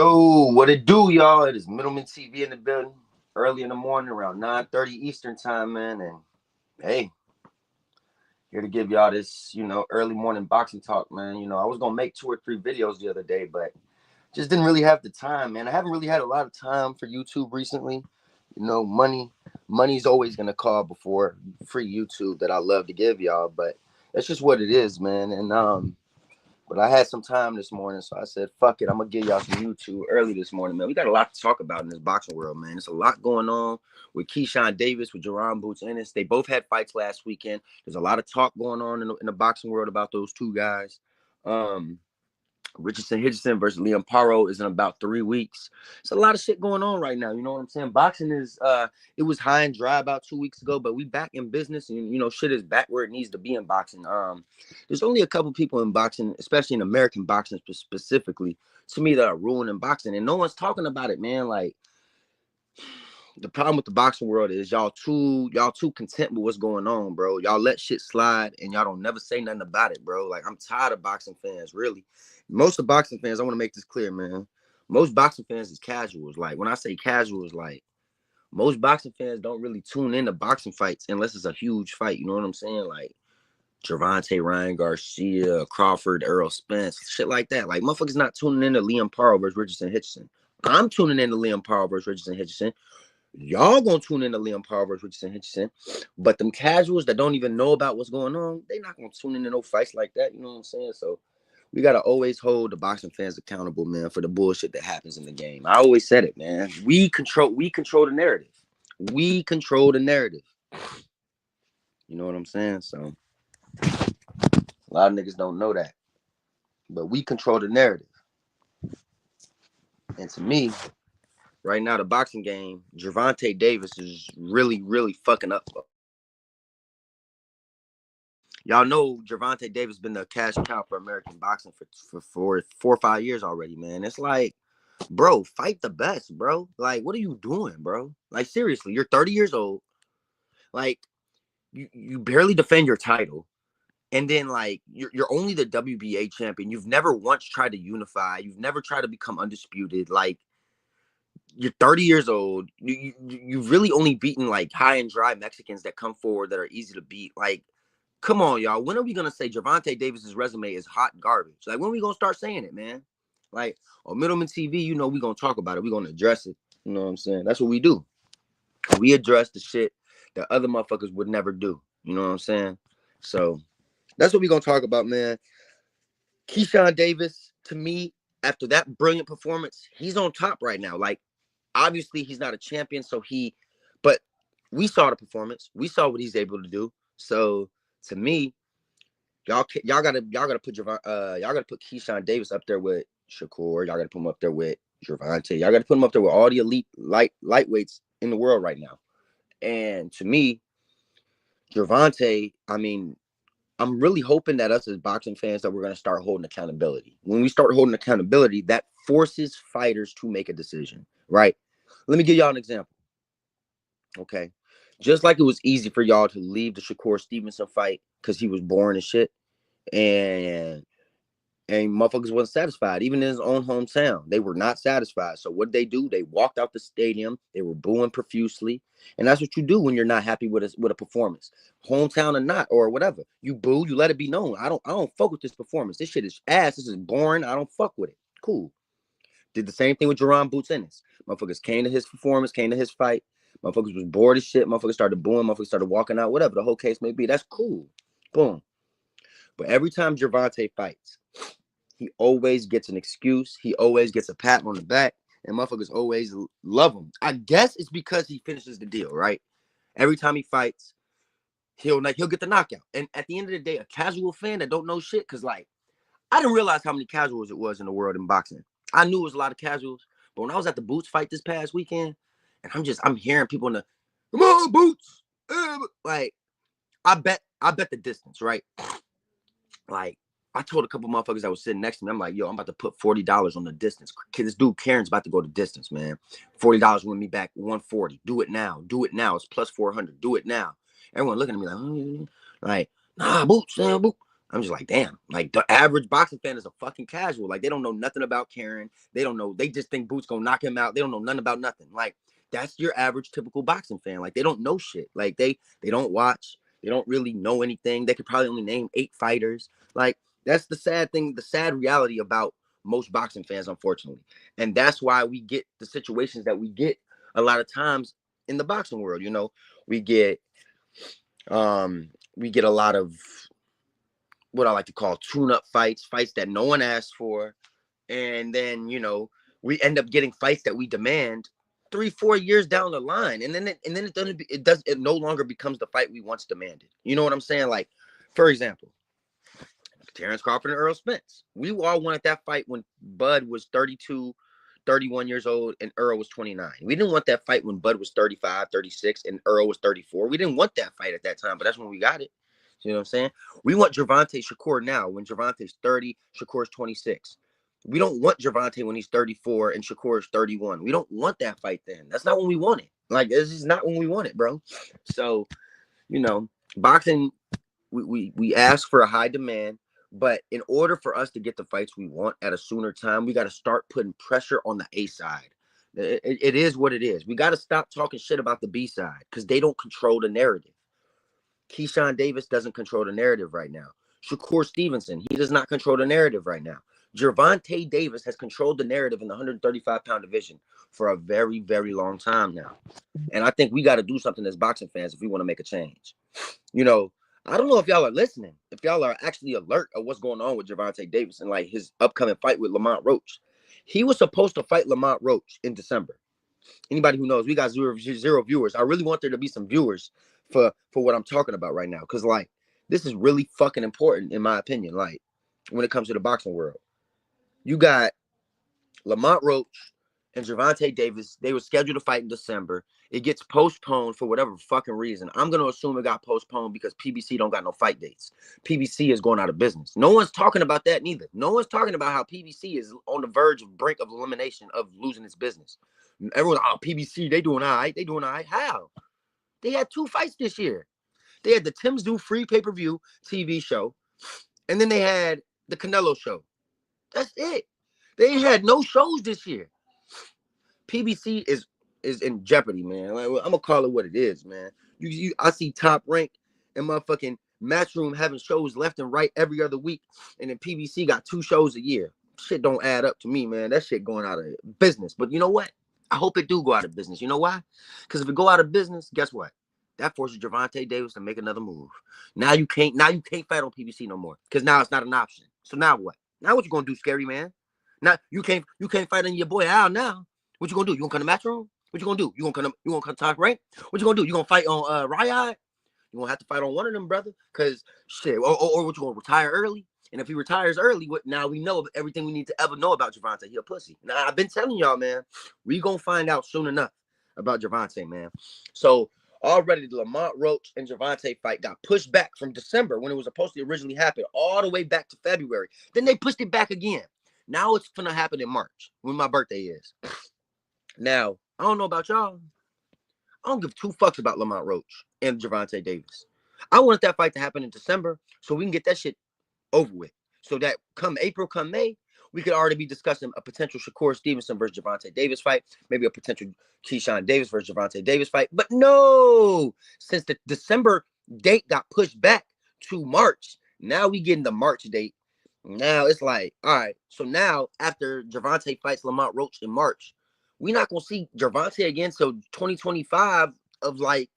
Yo, what it do, y'all? It is Middleman TV in the building. Early in the morning, around 9:30 Eastern time, man. And hey, here to give y'all this, early morning boxing talk, man. I was gonna make 2 or 3 videos the other day, but just didn't really have the time, man. I haven't really had a lot of time for YouTube recently. Money's always gonna call before free YouTube that I love to give y'all, but that's just what it is, man. And but I had some time this morning, so I said, fuck it. I'm going to give y'all some YouTube early this morning, man. We got a lot to talk about in this boxing world, man. There's a lot going on with Keyshawn Davis, with Jerron Boots Ennis. They both had fights last weekend. There's a lot of talk going on in the boxing world about those two guys. Richardson versus Liam Paro is in about 3 weeks. It's a lot of shit going on right now. You know what I'm saying? Boxing is it was high and dry about 2 weeks ago, but we back in business, and shit is back where it needs to be in boxing. There's only a couple people in boxing, especially in American boxing specifically, to me, that are ruining boxing, and no one's talking about it, man. Like, the problem with the boxing world is y'all too content with what's going on, bro. Y'all let shit slide and y'all don't never say nothing about it, bro. Like, I'm tired of boxing fans, really. Most of boxing fans, I want to make this clear, man. Most boxing fans is casuals. Like, when I say casuals, like, most boxing fans don't really tune into boxing fights unless it's a huge fight. You know what I'm saying? Like Gervonta, Ryan Garcia, Crawford, Errol Spence, shit like that. Like, motherfuckers not tuning into Liam Paro versus Richardson. I'm tuning into Liam Paro versus Richardson. Y'all gonna tune into Liam Paro versus Richardson. But them casuals that don't even know about what's going on, they not gonna tune into no fights like that. You know what I'm saying? So we gotta always hold the boxing fans accountable, man, for the bullshit that happens in the game. I always said it, man. We control the narrative. We control the narrative. You know what I'm saying? So a lot of niggas don't know that. But we control the narrative. And to me, right now, the boxing game, Gervonta Davis is really, really fucking up. Y'all know Gervonta Davis been the cash cow for American boxing for 4 or 5 years already, man. It's like, bro, fight the best, bro. Like, what are you doing, bro? Like, seriously, you're 30 years old. Like, you barely defend your title. And then, like, you're only the WBA champion. You've never once tried to unify. You've never tried to become undisputed. Like, you're 30 years old. You've really only beaten, like, high and dry Mexicans that come forward that are easy to beat. Like, come on, y'all. When are we gonna say Gervonta Davis's resume is hot garbage? Like, when are we gonna start saying it, man? Like, on Middleman TV, we're gonna talk about it. We're gonna address it. You know what I'm saying? That's what we do. We address the shit that other motherfuckers would never do. You know what I'm saying? So that's what we're gonna talk about, man. Keyshawn Davis, to me, after that brilliant performance, he's on top right now. Like, obviously, he's not a champion, but we saw the performance. We saw what he's able to do. So to me, y'all gotta put Keyshawn Davis up there with Shakur. Y'all gotta put him up there with Gervonta. Y'all gotta put him up there with all the elite lightweights in the world right now. And to me, Gervonta, I mean, I'm really hoping that us as boxing fans that we're gonna start holding accountability. When we start holding accountability, that forces fighters to make a decision, right? Let me give y'all an example. Okay. Just like it was easy for y'all to leave the Shakur Stevenson fight because he was boring as shit. And motherfuckers wasn't satisfied, even in his own hometown. They were not satisfied. So what they do? They walked out the stadium. They were booing profusely, and that's what you do when you're not happy with a performance, hometown or not, or whatever. You boo. You let it be known. I don't fuck with this performance. This shit is ass. This is boring. I don't fuck with it. Cool. Did the same thing with Jerron Boots Ennis. Motherfuckers came to his performance, came to his fight. Motherfuckers was bored as shit. Motherfuckers started booing. Motherfuckers started walking out. Whatever the whole case may be. That's cool. Boom. But every time Gervonta fights, he always gets an excuse. He always gets a pat on the back, and motherfuckers always love him. I guess it's because he finishes the deal, right? Every time he fights, he'll get the knockout. And at the end of the day, a casual fan that don't know shit, because, like, I didn't realize how many casuals it was in the world in boxing. I knew it was a lot of casuals, but when I was at the Boots fight this past weekend, and I'm hearing people in the, come on, Boots. Like, I bet the distance, right? Like, I told a couple motherfuckers that was sitting next to me, I'm like, yo, I'm about to put $40 on the distance. This dude Karen's about to go to distance, man. $40 win me back 140. Do it now. Do it now. It's plus 400. Do it now. Everyone looking at me like, nah, Boots, Boots. I'm just like, damn. Like the average boxing fan is a fucking casual. Like they don't know nothing about Karen. They don't know. They just think Boots gonna knock him out. They don't know nothing about nothing. Like that's your average typical boxing fan. Like they don't know shit. Like they don't watch. They don't really know anything. They could probably only name 8 fighters. Like that's the sad thing. The sad reality about most boxing fans, unfortunately, and that's why we get the situations that we get a lot of times in the boxing world. You know, we get a lot of what I like to call tune-up fights, fights that no one asked for, and then we end up getting fights that we demand 3-4 years down the line, and then it no longer becomes the fight we once demanded. You know what I'm saying? Like, for example, Terrence Crawford and Earl Spence. We all wanted that fight when Bud was 32, 31 years old, and Earl was 29. We didn't want that fight when Bud was 35, 36, and Earl was 34. We didn't want that fight at that time, but that's when we got it. You know what I'm saying? We want Gervonta Shakur now when Gervonta's 30, Shakur's 26. We don't want Gervonta when he's 34 and Shakur is 31. We don't want that fight then. That's not when we want it. Like, this is not when we want it, bro. So, boxing, we ask for a high demand, but in order for us to get the fights we want at a sooner time, we got to start putting pressure on the A side. It is what it is. We got to stop talking shit about the B side because they don't control the narrative. Keyshawn Davis doesn't control the narrative right now. Shakur Stevenson, he does not control the narrative right now. Gervonta Davis has controlled the narrative in the 135-pound division for a very, very long time now. And I think we got to do something as boxing fans if we want to make a change. I don't know if y'all are listening, if y'all are actually alert of what's going on with Gervonta Davis and like his upcoming fight with Lamont Roach. He was supposed to fight Lamont Roach in December. Anybody who knows, we got zero viewers. I really want there to be some viewers for what I'm talking about right now. Because, like, this is really fucking important, in my opinion, like, when it comes to the boxing world. You got Lamont Roach and Gervonta Davis. They were scheduled to fight in December. It gets postponed for whatever fucking reason. I'm going to assume it got postponed because PBC don't got no fight dates. PBC is going out of business. No one's talking about that neither. No one's talking about how PBC is on the verge of brink of elimination of losing its business. Everyone's, PBC, they doing all right. They doing all right. How? They had 2 fights this year. They had the Tim's Do free pay-per-view TV show, and then they had the Canelo show. That's it. They had no shows this year. PBC is in jeopardy, man. Like, I'm gonna call it what it is, man. I see Top Rank and motherfucking Matchroom having shows left and right every other week, and then PBC got 2 shows a year. Shit don't add up to me, man. That shit going out of business. But you know what? I hope it do go out of business. You know why? Because if it go out of business, guess what? That forces Gervonta Davis to make another move. Now you can't fight on PBC no more because now it's not an option. So now what? Now what you gonna do, scary man? Now you can't fight on your boy Al now. What you gonna do? You gonna come to Matchroom? What you gonna do? You gonna come Top Rank? What you gonna do? You gonna fight on Riot? You gonna have to fight on one of them, brother. Cause shit, or what you gonna retire early? And if he retires early, now we know everything we need to ever know about Gervonta. He a pussy. Now I've been telling y'all, man, we gonna find out soon enough about Gervonta, man. So already the Lamont Roach and Gervonta fight got pushed back from December when it was supposed to originally happen all the way back to February. Then they pushed it back again. Now it's gonna happen in March when my birthday is. Now, I don't know about y'all. I don't give 2 fucks about Lamont Roach and Gervonta Davis. I want that fight to happen in December so we can get that shit over with. So that come April, come May, we could already be discussing a potential Shakur Stevenson versus Gervonta Davis fight, maybe a potential Keyshawn Davis versus Gervonta Davis fight. But no, since the December date got pushed back to March, now we getting the March date. Now it's like, all right, so now after Gervonta fights Lamont Roach in March, we're not going to see Gervonta again till 2025 of like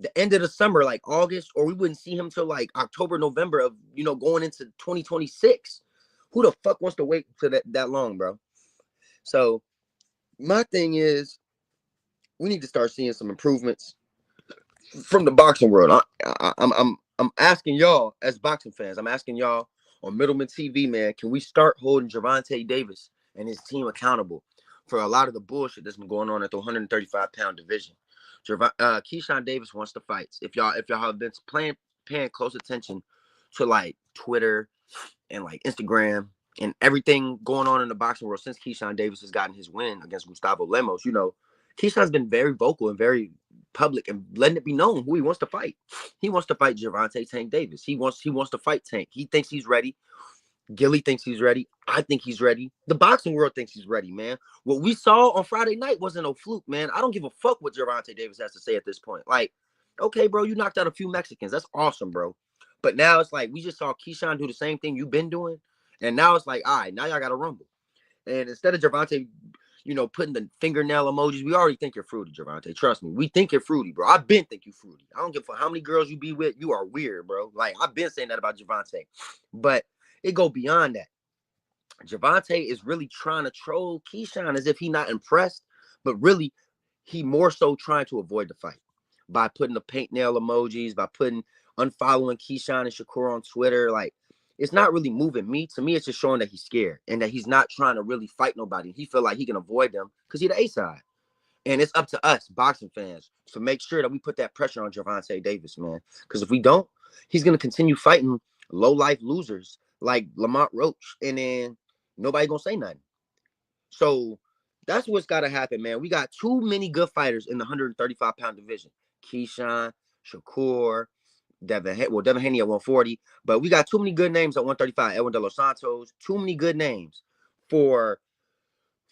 the end of the summer, like August, or we wouldn't see him till like October, November of, going into 2026. Who the fuck wants to wait for that long, bro? So my thing is we need to start seeing some improvements from the boxing world. I'm asking y'all as boxing fans, I'm asking y'all on Middleman TV, man, can we start holding Gervonta Davis and his team accountable for a lot of the bullshit that's been going on at the 135-pound division? Keyshawn Davis wants to fight. If y'all have been paying close attention to like Twitter and like Instagram and everything going on in the boxing world since Keyshawn Davis has gotten his win against Gustavo Lemos, Keyshawn's been very vocal and very public and letting it be known who he wants to fight. He wants to fight Gervonta Tank Davis. He wants to fight Tank. He thinks he's ready. Gilly thinks he's ready. I think he's ready. The boxing world thinks he's ready, man. What we saw on Friday night wasn't no fluke, man. I don't give a fuck what Gervonta Davis has to say at this point. Like, okay, bro, you knocked out a few Mexicans. That's awesome, bro. But now it's like we just saw Keyshawn do the same thing you've been doing. And now it's like, all right, now y'all got to rumble. And instead of Gervonta, putting the fingernail emojis, we already think you're fruity, Gervonta. Trust me. We think you're fruity, bro. I've been think you fruity. I don't give a fuck how many girls you be with. You are weird, bro. Like, I've been saying that about Gervonta. But it go beyond that. Gervonta is really trying to troll Keyshawn as if he not impressed, but really he more so trying to avoid the fight by putting the paint nail emojis, by unfollowing Keyshawn and Shakur on Twitter. Like, it's not really moving me. To me, it's just showing that he's scared and that he's not trying to really fight nobody. He feel like he can avoid them because he's the A side. And it's up to us, boxing fans, to make sure that we put that pressure on Gervonta Davis, man. Because if we don't, he's going to continue fighting low-life losers like Lamont Roach, and then nobody going to say nothing. So that's what's got to happen, man. We got too many good fighters in the 135-pound division. Keyshawn, Shakur, Devin Haney at 140. But we got too many good names at 135. Edwin De Los Santos. Too many good names for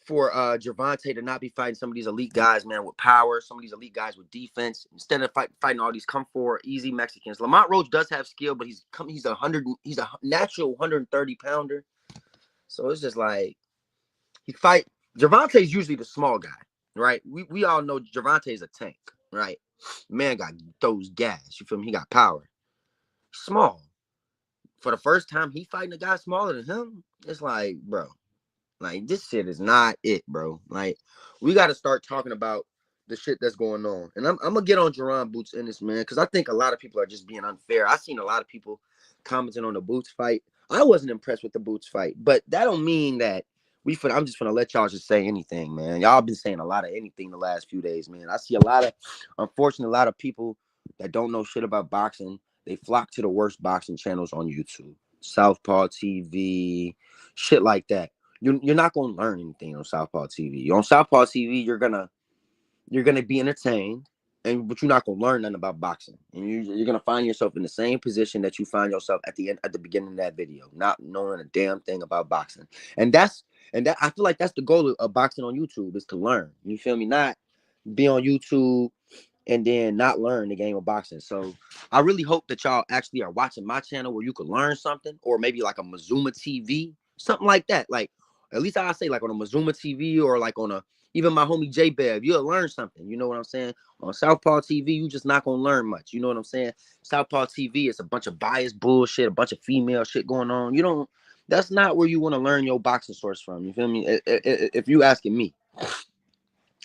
Gervonta to not be fighting some of these elite guys, man, with power, some of these elite guys with defense, instead of fighting all these come for easy Mexicans. Lamont Roach does have skill, but he's a natural 130 pounder. So it's just like Gervonta is usually the small guy, right? We all know Gervonta is a tank, right? Man throws gas. You feel me? He got power. Small. For the first time he fighting a guy smaller than him, it's like, bro. Like, this shit is not it, bro. Like, we got to start talking about the shit that's going on. And I'm going to get on Jerron Boots in this, man, because I think a lot of people are just being unfair. I've seen a lot of people commenting on the Boots fight. I wasn't impressed with the Boots fight, but that don't mean that I'm just going to let y'all just say anything, man. Y'all been saying a lot of anything the last few days, man. I see unfortunately, a lot of people that don't know shit about boxing. They flock to the worst boxing channels on YouTube. Southpaw TV, shit like that. You're not gonna learn anything on Southpaw TV. On Southpaw TV, you're gonna be entertained, but you're not gonna learn nothing about boxing. And you're gonna find yourself in the same position that you find yourself at the beginning of that video, not knowing a damn thing about boxing. And I feel like that's the goal of boxing on YouTube, is to learn. You feel me? Not be on YouTube and then not learn the game of boxing. So I really hope that y'all actually are watching my channel where you could learn something, or maybe like a Mazuma TV, something like that. Like, at least I say like on a Mazuma TV, or like on even my homie J Bev, you'll learn something. You know what I'm saying? On Southpaw TV, you just not gonna learn much. You know what I'm saying? Southpaw TV is a bunch of biased bullshit, a bunch of female shit going on. That's not where you want to learn your boxing source from. You feel me? If you asking me.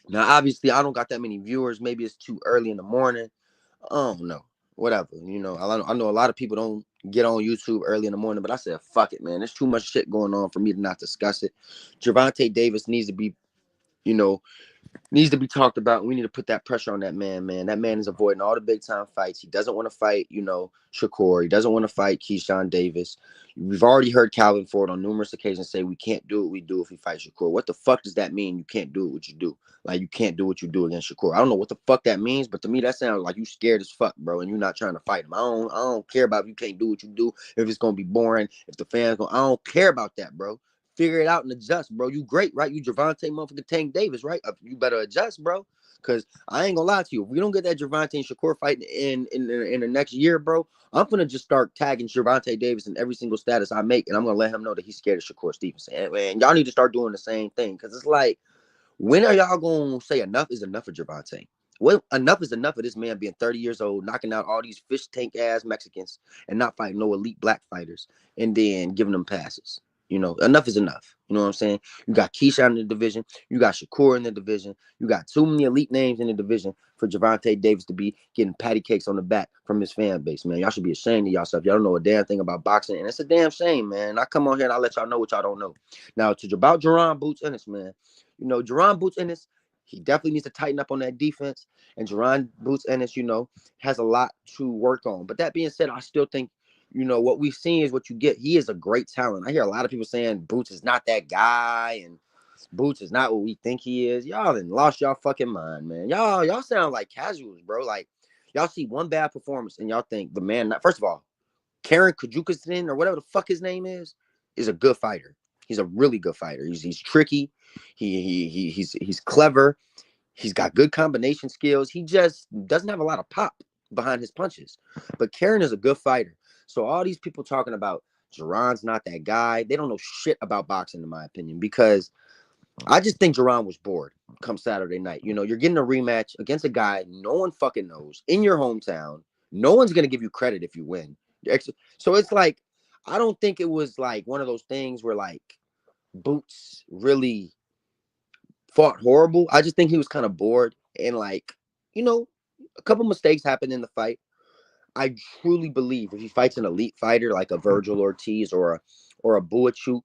Now, obviously, I don't got that many viewers. Maybe it's too early in the morning. I don't know. Whatever. I know a lot of people don't get on YouTube early in the morning, but I said, fuck it, man. There's too much shit going on for me to not discuss it. Gervonta Davis needs to be, talked about. We need to put that pressure on that man. That man is avoiding all the big time fights. He doesn't want to fight, Shakur. He doesn't want to fight Keyshawn Davis. We've already heard Calvin Ford on numerous occasions say we can't do what we do if we fight Shakur. What the fuck does that mean? You can't do what you do. Like, you can't do what you do against Shakur. I don't know what the fuck that means, but to me that sounds like you scared as fuck, bro, and you're not trying to fight him. I don't care about if you can't do what you do, if it's gonna be boring, if the fans I don't care about that, bro. Figure it out and adjust, bro. You great, right? You Gervonta motherfucking Tank Davis, right? You better adjust, bro. Cause I ain't gonna lie to you. If we don't get that Gervonta and Shakur fight in the next year, bro, I'm gonna just start tagging Gervonta Davis in every single status I make, and I'm gonna let him know that he's scared of Shakur Stevenson. And y'all need to start doing the same thing, cause it's like, when are y'all gonna say enough is enough of Gervonta? Well, enough is enough of this man being 30 years old, knocking out all these fish tank ass Mexicans and not fighting no elite black fighters, and then giving them passes. Enough is enough. You know what I'm saying? You got Keyshawn in the division. You got Shakur in the division. You got too many elite names in the division for Gervonta Davis to be getting patty cakes on the back from his fan base, man. Y'all should be ashamed of yourself. Y'all don't know a damn thing about boxing, and it's a damn shame, man. I come on here and I let y'all know what y'all don't know. Now, about Jerron Boots Ennis, man. Jerron Boots Ennis, he definitely needs to tighten up on that defense. And Jerron Boots Ennis, has a lot to work on. But that being said, I still think, what we've seen is what you get. He is a great talent. I hear a lot of people saying Boots is not that guy, and Boots is not what we think he is. Y'all done lost y'all fucking mind, man. Y'all sound like casuals, bro. Like y'all see one bad performance and y'all think the man. Not, first of all, Karen Kajukastin or whatever the fuck his name is a good fighter. He's a really good fighter. He's tricky. He's clever. He's got good combination skills. He just doesn't have a lot of pop behind his punches. But Karen is a good fighter. So all these people talking about Jerron's not that guy, they don't know shit about boxing, in my opinion, because I just think Jerron was bored come Saturday night. You know, you're getting a rematch against a guy no one fucking knows in your hometown. No one's going to give you credit if you win. So it's like, I don't think it was like one of those things where like Boots really fought horrible. I just think he was kind of bored and like, you know, a couple mistakes happened in the fight. I truly believe if he fights an elite fighter like a Virgil Ortiz or a Boachuk,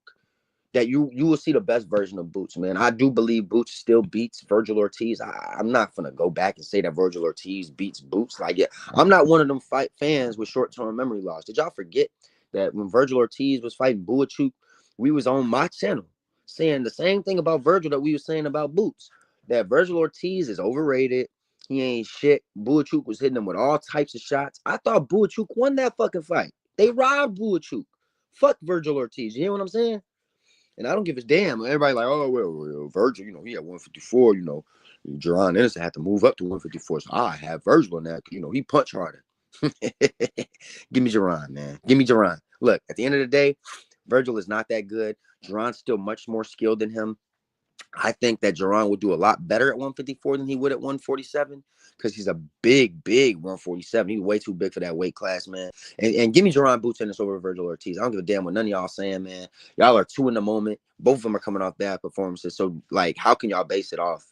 that you will see the best version of Boots, man. I do believe Boots still beats Virgil Ortiz. I'm not gonna go back and say that Virgil Ortiz beats Boots. Like, yeah, I'm not one of them fight fans with short-term memory loss. Did y'all forget that when Virgil Ortiz was fighting Boachuk, we was on my channel saying the same thing about Virgil that we were saying about Boots? That Virgil Ortiz is overrated. He ain't shit. Boachuk was hitting him with all types of shots. I thought Boachuk won that fucking fight. They robbed Boachuk. Fuck Virgil Ortiz. You hear what I'm saying? And I don't give a damn. Everybody like, oh, well, Virgil, you know, he had 154, you know. Jerron Anderson had to move up to 154. So I have Virgil on that. You know, he punch harder. Give me Jerron, man. Give me Jerron. Look, at the end of the day, Virgil is not that good. Jerron's still much more skilled than him. I think that Jerron would do a lot better at 154 than he would at 147 because he's a big 147. He's way too big for that weight class, man. And give me Jerron Boots in this over Virgil Ortiz. I don't give a damn what none of y'all saying, man. Y'all are two in the moment. Both of them are coming off bad performances. So, like, how can y'all base it off?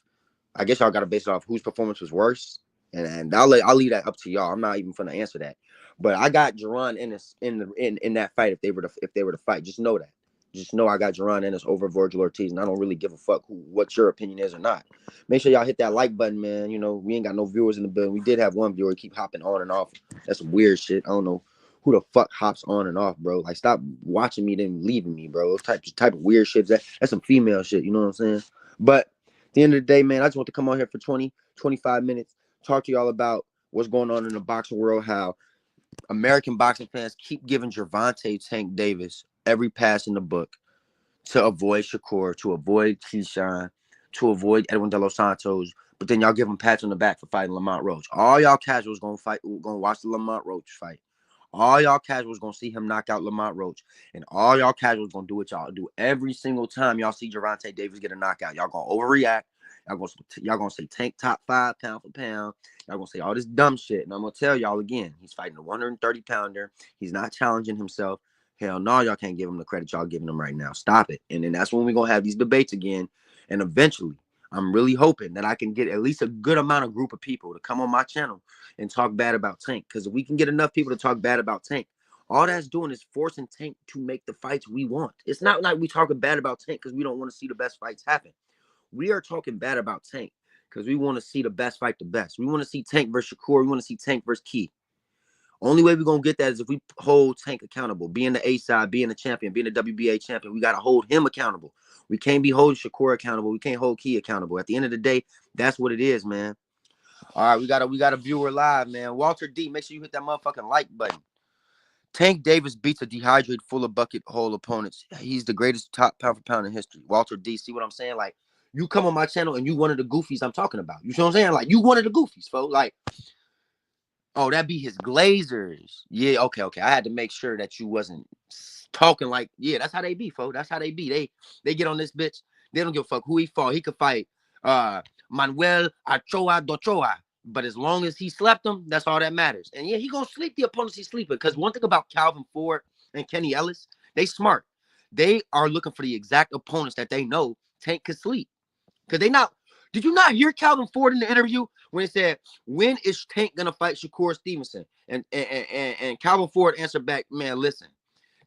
I guess y'all got to base it off whose performance was worse. And I'll leave that up to y'all. I'm not even going to answer that. But I got Jerron in that fight if they were to fight. Just know that. Just know I got Jerron Ennis over Virgil Ortiz, and I don't really give a fuck what your opinion is or not. Make sure y'all hit that like button, man. You know, we ain't got no viewers in the building. We did have one viewer keep hopping on and off. That's some weird shit. I don't know who the fuck hops on and off, bro. Like, stop watching me then leaving me, bro. Those type of weird shit. That's some female shit. You know what I'm saying? But at the end of the day, man, I just want to come on here for 20, 25 minutes, talk to y'all about what's going on in the boxing world, how American boxing fans keep giving Gervonta Tank Davis every pass in the book to avoid Shakur, to avoid Keyshawn, to avoid Edwin De Los Santos, but then y'all give him pats on the back for fighting Lamont Roach. All y'all casuals gonna watch the Lamont Roach fight. All y'all casuals gonna see him knock out Lamont Roach, and all y'all casuals gonna do what y'all do every single time y'all see Gervonta Davis get a knockout. Y'all gonna overreact. Y'all gonna say Tank top 5 pound for pound. Y'all gonna say all this dumb shit, and I'm gonna tell y'all again, he's fighting a 130 pounder. He's not challenging himself. Hell no, y'all can't give him the credit y'all giving him right now. Stop it. And then that's when we're gonna have these debates again. And eventually, I'm really hoping that I can get at least a good amount of group of people to come on my channel and talk bad about Tank. Because if we can get enough people to talk bad about Tank, all that's doing is forcing Tank to make the fights we want. It's not like we talking bad about Tank because we don't want to see the best fights happen. We are talking bad about Tank because we want to see the best fight the best. We want to see Tank versus Shakur. We want to see Tank versus Key. Only way we're going to get that is if we hold Tank accountable. Being the A side, being the champion, being the WBA champion, we got to hold him accountable. We can't be holding Shakur accountable. We can't hold Key accountable. At the end of the day, that's what it is, man. All right, we got a viewer live, man. Walter D, make sure you hit that motherfucking like button. Tank Davis beats a dehydrated, full of bucket hole opponents. He's the greatest top pound for pound in history. Walter D, see what I'm saying? Like, you come on my channel and you one of the goofies I'm talking about. You see what I'm saying? Like, you one of the goofies, folks. Like, oh, that be his Glazers. Yeah, okay. I had to make sure that you wasn't talking like, yeah, that's how they be, folks. That's how they be. They get on this bitch. They don't give a fuck who he fought. He could fight Manuel Ochoa. But as long as he slept him, that's all that matters. And yeah, he gonna sleep the opponents he's sleeping. Because one thing about Calvin Ford and Kenny Ellis, they smart. They are looking for the exact opponents that they know Tank could sleep. Because they not. Did you not hear Calvin Ford in the interview when he said, when is Tank gonna fight Shakur Stevenson? And Calvin Ford answered back, man, listen,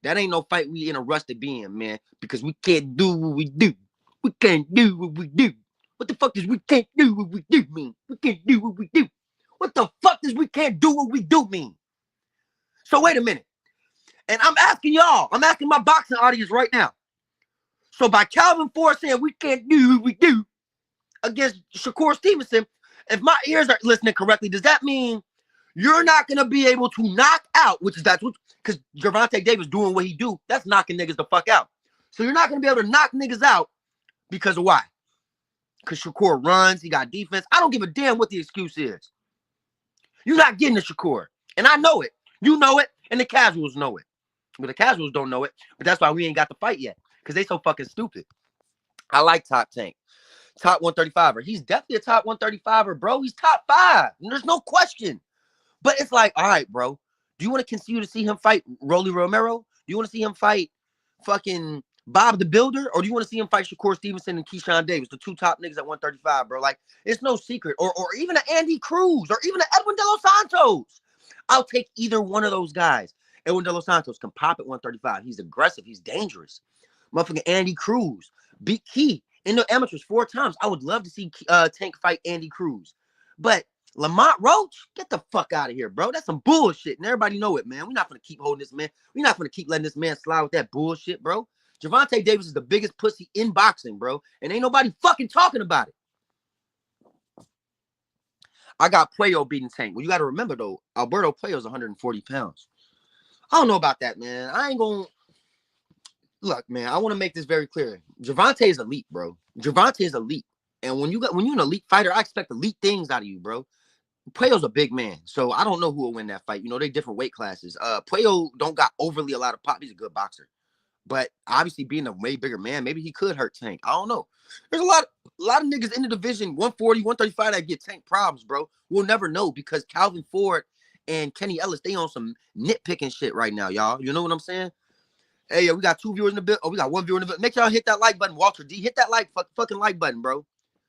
that ain't no fight we in a rush to be in, man, because we can't do what we do. We can't do what we do. What the fuck does we can't do what we do mean? We can't do what we do. What the fuck does we can't do what we do mean? So wait a minute. And I'm asking y'all, I'm asking my boxing audience right now. So by Calvin Ford saying we can't do what we do against Shakur Stevenson, if my ears are listening correctly, does that mean you're not going to be able to knock out, because Gervonta Davis doing what he do, that's knocking niggas the fuck out. So you're not going to be able to knock niggas out because of why? Because Shakur runs, he got defense. I don't give a damn what the excuse is. You're not getting the Shakur. And I know it. You know it, and the casuals know it. But the casuals don't know it. But that's why we ain't got the fight yet. Because they so fucking stupid. I like Top Tank. Top 135er. He's definitely a top 135er, bro. He's top 5. And there's no question. But it's like, all right, bro. Do you want to continue to see him fight Rolly Romero? Do you want to see him fight fucking Bob the Builder? Or do you want to see him fight Shakur Stevenson and Keyshawn Davis, the 2 top niggas at 135, bro? Like, it's no secret. Or even an Andy Cruz or even an Edwin De Los Santos. I'll take either one of those guys. Edwin De Los Santos can pop at 135. He's aggressive. He's dangerous. Motherfucking Andy Cruz beat Key in the amateurs 4 times. I would love to see Tank fight Andy Cruz. But Lamont Roach, get the fuck out of here, bro. That's some bullshit. And everybody know it, man. We're not going to keep holding this man. We're not going to keep letting this man slide with that bullshit, bro. Gervonta Davis is the biggest pussy in boxing, bro. And ain't nobody fucking talking about it. I got Puello beating Tank. Well, you got to remember, though, Alberto Puello's 140 pounds. I don't know about that, man. I ain't going to... Look, man, I want to make this very clear. Gervonta is elite, bro. Gervonta is elite. And when you're an elite fighter, I expect elite things out of you, bro. Puello's a big man, so I don't know who will win that fight. You know, they're different weight classes. Puello don't got overly a lot of pop. He's a good boxer. But obviously being a way bigger man, maybe he could hurt Tank. I don't know. There's a lot of niggas in the division, 140, 135 that get Tank problems, bro. We'll never know because Calvin Ford and Kenny Ellis, they on some nitpicking shit right now, y'all. You know what I'm saying? Hey, we got 2 viewers in the bill. Oh, we got 1 viewer in the bill. Make y'all hit that like button, Walter D. Hit that fucking like button, bro.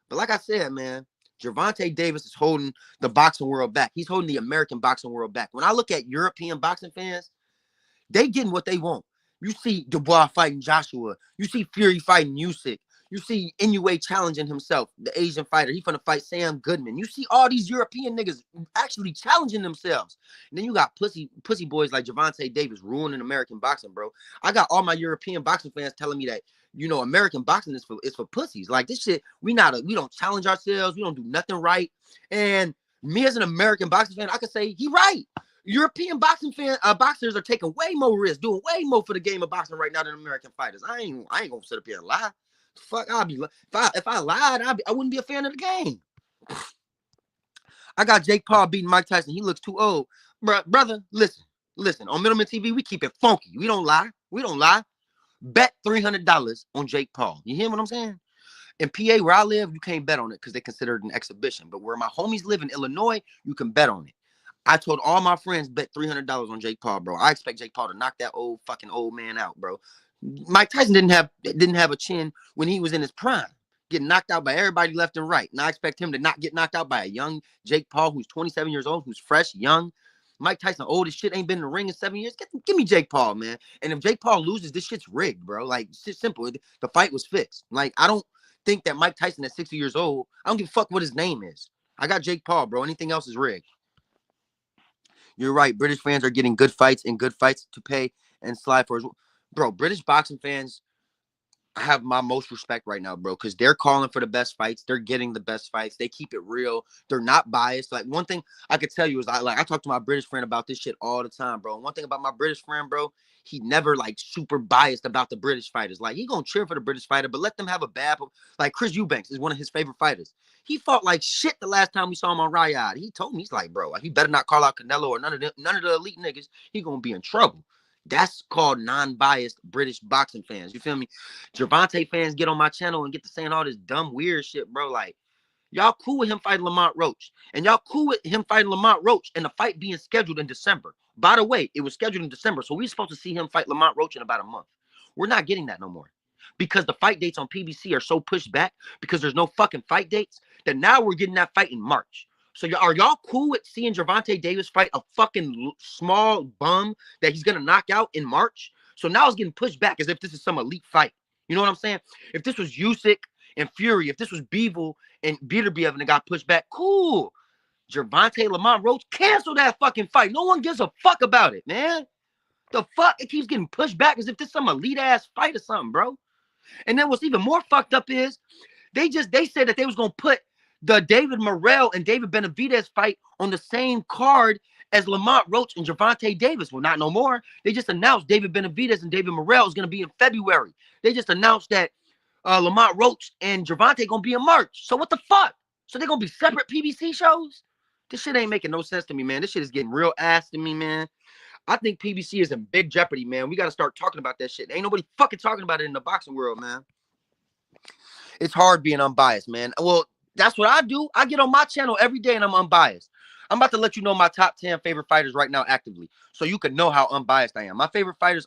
But like I said, man, Gervonta Davis is holding the boxing world back. He's holding the American boxing world back. When I look at European boxing fans, they getting what they want. You see Dubois fighting Joshua. You see Fury fighting Usyk. You see Inoue challenging himself, the Asian fighter. He finna fight Sam Goodman. You see all these European niggas actually challenging themselves. And then you got pussy boys like Gervonta Davis ruining American boxing, bro. I got all my European boxing fans telling me that, you know, American boxing is for pussies. Like this shit, we don't challenge ourselves. We don't do nothing right. And me as an American boxing fan, I could say he right. European boxing boxers are taking way more risks, doing way more for the game of boxing right now than American fighters. I ain't gonna sit up here and lie. Fuck, if I lied, I wouldn't be a fan of the game. I got Jake Paul beating Mike Tyson. He looks too old, brother. Listen. On Middleman TV, we keep it funky. We don't lie. Bet $300 on Jake Paul. You hear what I'm saying? In PA, where I live, you can't bet on it because they consider it an exhibition. But where my homies live in Illinois, you can bet on it. I told all my friends bet $300 on Jake Paul, bro. I expect Jake Paul to knock that old man out, bro. Mike Tyson didn't have a chin when he was in his prime, getting knocked out by everybody left and right. And I expect him to not get knocked out by a young Jake Paul who's 27 years old, who's fresh, young. Mike Tyson, old as shit, ain't been in the ring in 7 years. Give me Jake Paul, man. And if Jake Paul loses, this shit's rigged, bro. Like, it's just simple. The fight was fixed. Like, I don't think that Mike Tyson at 60 years old, I don't give a fuck what his name is. I got Jake Paul, bro. Anything else is rigged. You're right. British fans are getting good fights to pay and slide for. Bro, British boxing fans have my most respect right now, bro, because they're calling for the best fights. They're getting the best fights. They keep it real. They're not biased. Like, one thing I could tell you is I talk to my British friend about this shit all the time, bro. And one thing about my British friend, bro, he never like super biased about the British fighters. Like, he gonna cheer for the British fighter, but let them have a bad. Like, Chris Eubanks is one of his favorite fighters. He fought like shit the last time we saw him on Riyadh. He told me, he's like, bro, he better not call out Canelo or none of the elite niggas. He gonna be in trouble. That's called non-biased British boxing fans. You feel me? Gervonta fans get on my channel and get to saying all this dumb, weird shit, bro. Like, y'all cool with him fighting Lamont Roach. And y'all cool with him fighting Lamont Roach and the fight being scheduled in December. By the way, it was scheduled in December, so we're supposed to see him fight Lamont Roach in about a month. We're not getting that no more. Because the fight dates on PBC are so pushed back because there's no fucking fight dates that now we're getting that fight in March. So are y'all cool with seeing Gervonta Davis fight a fucking small bum that he's going to knock out in March? So now it's getting pushed back as if this is some elite fight. You know what I'm saying? If this was Usyk and Fury, if this was Bivol and Beterbiev and it got pushed back, cool. Gervonta Lamont Roach, cancel that fucking fight. No one gives a fuck about it, man. The fuck? It keeps getting pushed back as if this is some elite-ass fight or something, bro. And then what's even more fucked up is they said that they was gonna put the David Morrell and David Benavidez fight on the same card as Lamont Roach and Gervonta Davis. Well, not no more. They just announced David Benavidez and David Morrell is gonna be in February. They just announced that Lamont Roach and Gervonta gonna be in March. So what the fuck? So they're gonna be separate PBC shows? This shit ain't making no sense to me, man. This shit is getting real ass to me, man. I think PBC is in big jeopardy, man. We got to start talking about that shit. Ain't nobody fucking talking about it in the boxing world, man. It's hard being unbiased, man. Well, that's what I do. I get on my channel every day and I'm unbiased. I'm about to let you know my top 10 favorite fighters right now actively so you can know how unbiased I am. My favorite fighters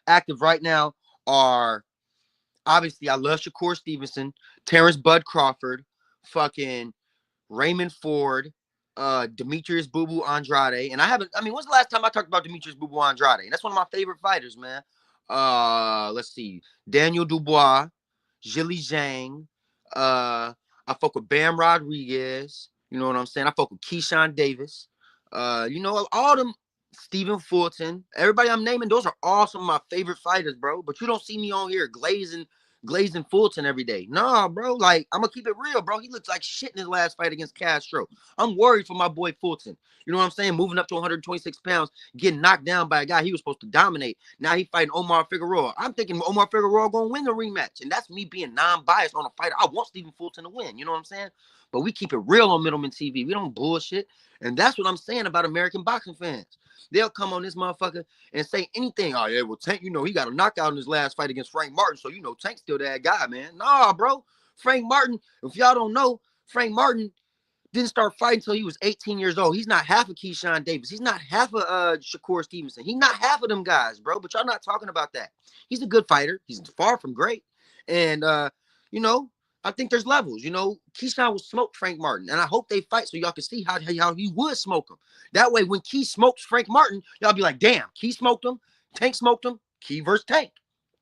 active right now are, obviously, I love Shakur Stevenson, Terrence Bud Crawford, fucking Raymond Ford, Demetrius Boo Boo Andrade. And when's the last time I talked about Demetrius Boo Boo Andrade? That's one of my favorite fighters, man. Let's see. Daniel Dubois, Zhilei Zhang. I fuck with Bam Rodriguez. You know what I'm saying? I fuck with Keyshawn Davis. All them, Stephen Fulton. Everybody I'm naming, those are all some of my favorite fighters, bro. But you don't see me on here glazing Fulton every day. Nah, bro. Like, I'm gonna keep it real, bro. He looks like shit in his last fight against Castro. I'm worried for my boy Fulton. You know what I'm saying? Moving up to 126 pounds, getting knocked down by a guy he was supposed to dominate. Now he fighting Omar Figueroa. I'm thinking Omar Figueroa gonna win the rematch. And that's me being non-biased on a fighter. I want Stephen Fulton to win. You know what I'm saying? But we keep it real on Middleman TV. We don't bullshit. And that's what I'm saying about American boxing fans. They'll come on this motherfucker and say anything. Oh, yeah, well, Tank, he got a knockout in his last fight against Frank Martin. So, Tank's still that guy, man. Nah, bro. Frank Martin, if y'all don't know, Frank Martin didn't start fighting until he was 18 years old. He's not half of Keyshawn Davis. He's not half of Shakur Stevenson. He's not half of them guys, bro. But y'all not talking about that. He's a good fighter. He's far from great. And, I think there's levels. Keyshawn will smoke Frank Martin. And I hope they fight so y'all can see how he would smoke him. That way, when Key smokes Frank Martin, y'all be like, damn, Key smoked him. Tank smoked him. Key versus Tank.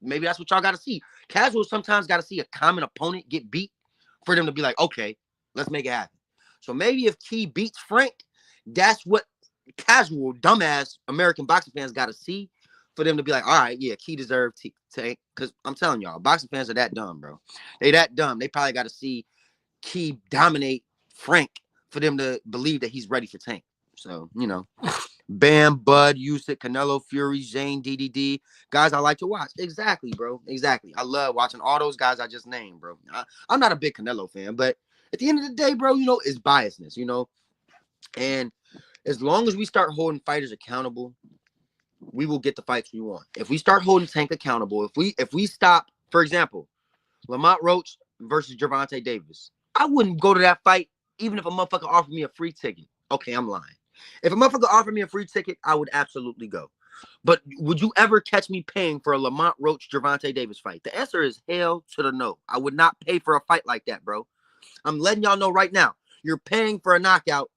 Maybe that's what y'all got to see. Casual sometimes got to see a common opponent get beat for them to be like, okay, let's make it happen. So maybe if Key beats Frank, that's what casual, dumbass American boxing fans got to see for them to be like, all right, yeah, Key deserved Tank. Because I'm telling y'all, boxing fans are that dumb, bro. They that dumb. They probably got to see Key dominate Frank for them to believe that he's ready for Tank. So, Bam, Bud, Usyk, Canelo, Fury, Zane, DDD, guys I like to watch. Exactly, bro. Exactly. I love watching all those guys I just named, bro. I'm not a big Canelo fan, but at the end of the day, bro, it's biasness, And as long as we start holding fighters accountable, we will get the fights we want. If we start holding Tank accountable, if we stop, for example, Lamont Roach versus Gervonta Davis, I wouldn't go to that fight even if a motherfucker offered me a free ticket. Okay, I'm lying. If a motherfucker offered me a free ticket, I would absolutely go. But would you ever catch me paying for a Lamont Roach Gervonta Davis fight? The answer is hell to the no. I would not pay for a fight like that, bro. I'm letting y'all know right now. You're paying for a knockout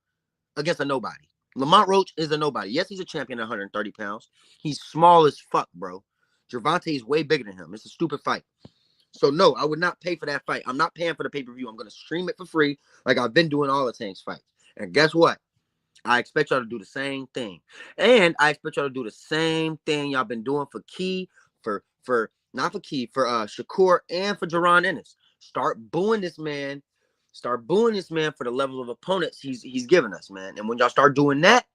against a nobody. Lamont Roach is a nobody. Yes, he's a champion at 130 pounds. He's small as fuck, bro. Gervonta is way bigger than him. It's a stupid fight. So, no, I would not pay for that fight. I'm not paying for the pay-per-view. I'm going to stream it for free like I've been doing all the Tank's fights. And guess what? I expect y'all to do the same thing. And I expect y'all to do the same thing y'all been doing for Key, for Shakur, and for Jaron Ennis. Start booing this man. Start booing this man for the level of opponents he's giving us, man. And when y'all start doing that,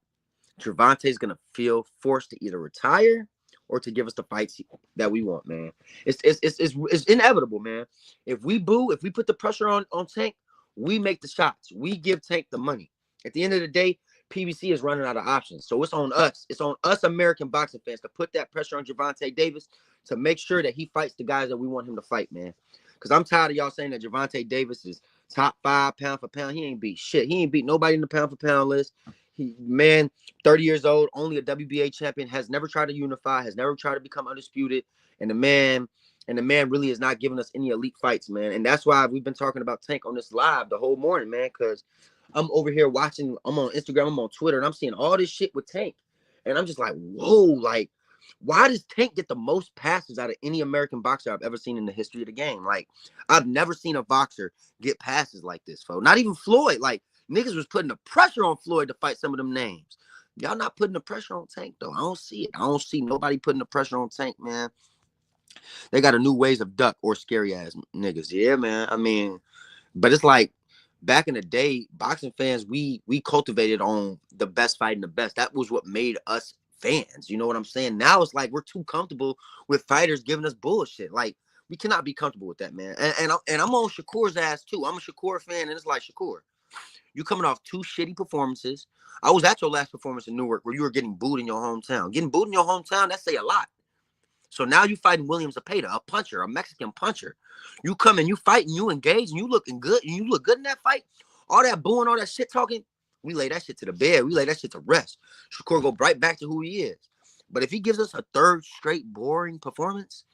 Gervonta is going to feel forced to either retire or to give us the fights that we want, man. It's inevitable, man. If we put the pressure on Tank, we make the shots. We give Tank the money. At the end of the day, PBC is running out of options. So it's on us. It's on us American boxing fans to put that pressure on Gervonta Davis to make sure that he fights the guys that we want him to fight, man. Because I'm tired of y'all saying that Gervonta Davis is top 5 pound for pound. He ain't beat shit. He ain't beat nobody in the pound for pound list. 30 years old, only a WBA champion, has never tried to unify, has never tried to become undisputed. And the man really is not giving us any elite fights, man. And that's why we've been talking about Tank on this live the whole morning, man, because I'm over here watching, I'm on Instagram, I'm on Twitter, and I'm seeing all this shit with Tank. And I'm just like, whoa, like, why does Tank get the most passes out of any American boxer I've ever seen in the history of the game? Like, I've never seen a boxer get passes like this, folks. Not even Floyd. Like, niggas was putting the pressure on Floyd to fight some of them names. Y'all not putting the pressure on Tank, though. I don't see it. I don't see nobody putting the pressure on Tank, man. They got a new ways of duck or scary ass niggas. Yeah, man. I mean, but it's like back in the day, boxing fans, we cultivated on the best fighting the best. That was what made us fans. You know what I'm saying? Now it's like we're too comfortable with fighters giving us bullshit. Like we cannot be comfortable with that, man. And I'm on Shakur's ass too. I'm a Shakur fan, and it's like Shakur, you coming off 2 shitty performances. I was at your last performance in Newark where you were getting booed in your hometown. Getting booed in your hometown, that say a lot. So now you fighting William Zepeda, a puncher, a Mexican puncher. You come and you fight and you engage and you looking good and you look good in that fight. All that booing, all that shit talking, we lay that shit to the bed. We lay that shit to rest. Shakur go right back to who he is. But if he gives us a 3rd straight boring performance,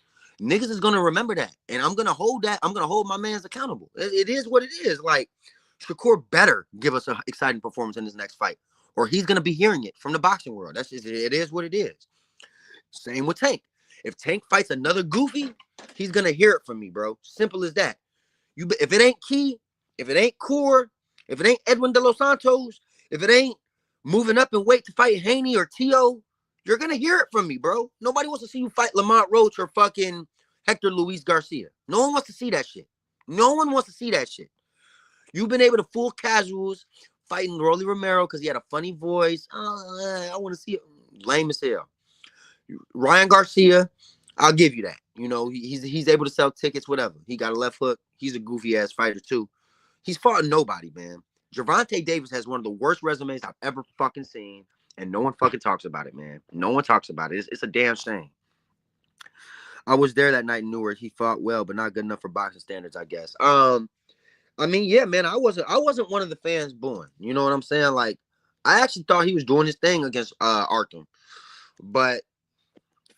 niggas is gonna remember that. And I'm gonna hold that. I'm gonna hold my mans accountable. It is what it is. Like Shakur better give us an exciting performance in this next fight, or he's gonna be hearing it from the boxing world. That's just, it is what it is. Same with Tank. If Tank fights another goofy, he's gonna hear it from me, bro. Simple as that. If it ain't Key, if it ain't Core, if it ain't Edwin De Los Santos, if it ain't moving up and wait to fight Haney or Tio, you're gonna hear it from me, bro. Nobody wants to see you fight Lamont Roach or fucking Hector Luis Garcia. No one wants to see that shit. No one wants to see that shit. You've been able to fool casuals fighting Rolly Romero because he had a funny voice. I want to see it. Lame as hell. Ryan Garcia, I'll give you that. You know, he's able to sell tickets, whatever. He got a left hook. He's a goofy ass fighter too. He's fought nobody, man. Gervonta Davis has one of the worst resumes I've ever fucking seen, and no one fucking talks about it, man. No one talks about it. It's a damn shame. I was there that night in Newark. He fought well, but not good enough for boxing standards, I guess. I mean, yeah, man, I wasn't one of the fans booing. You know what I'm saying? Like, I actually thought he was doing his thing against Arkham, but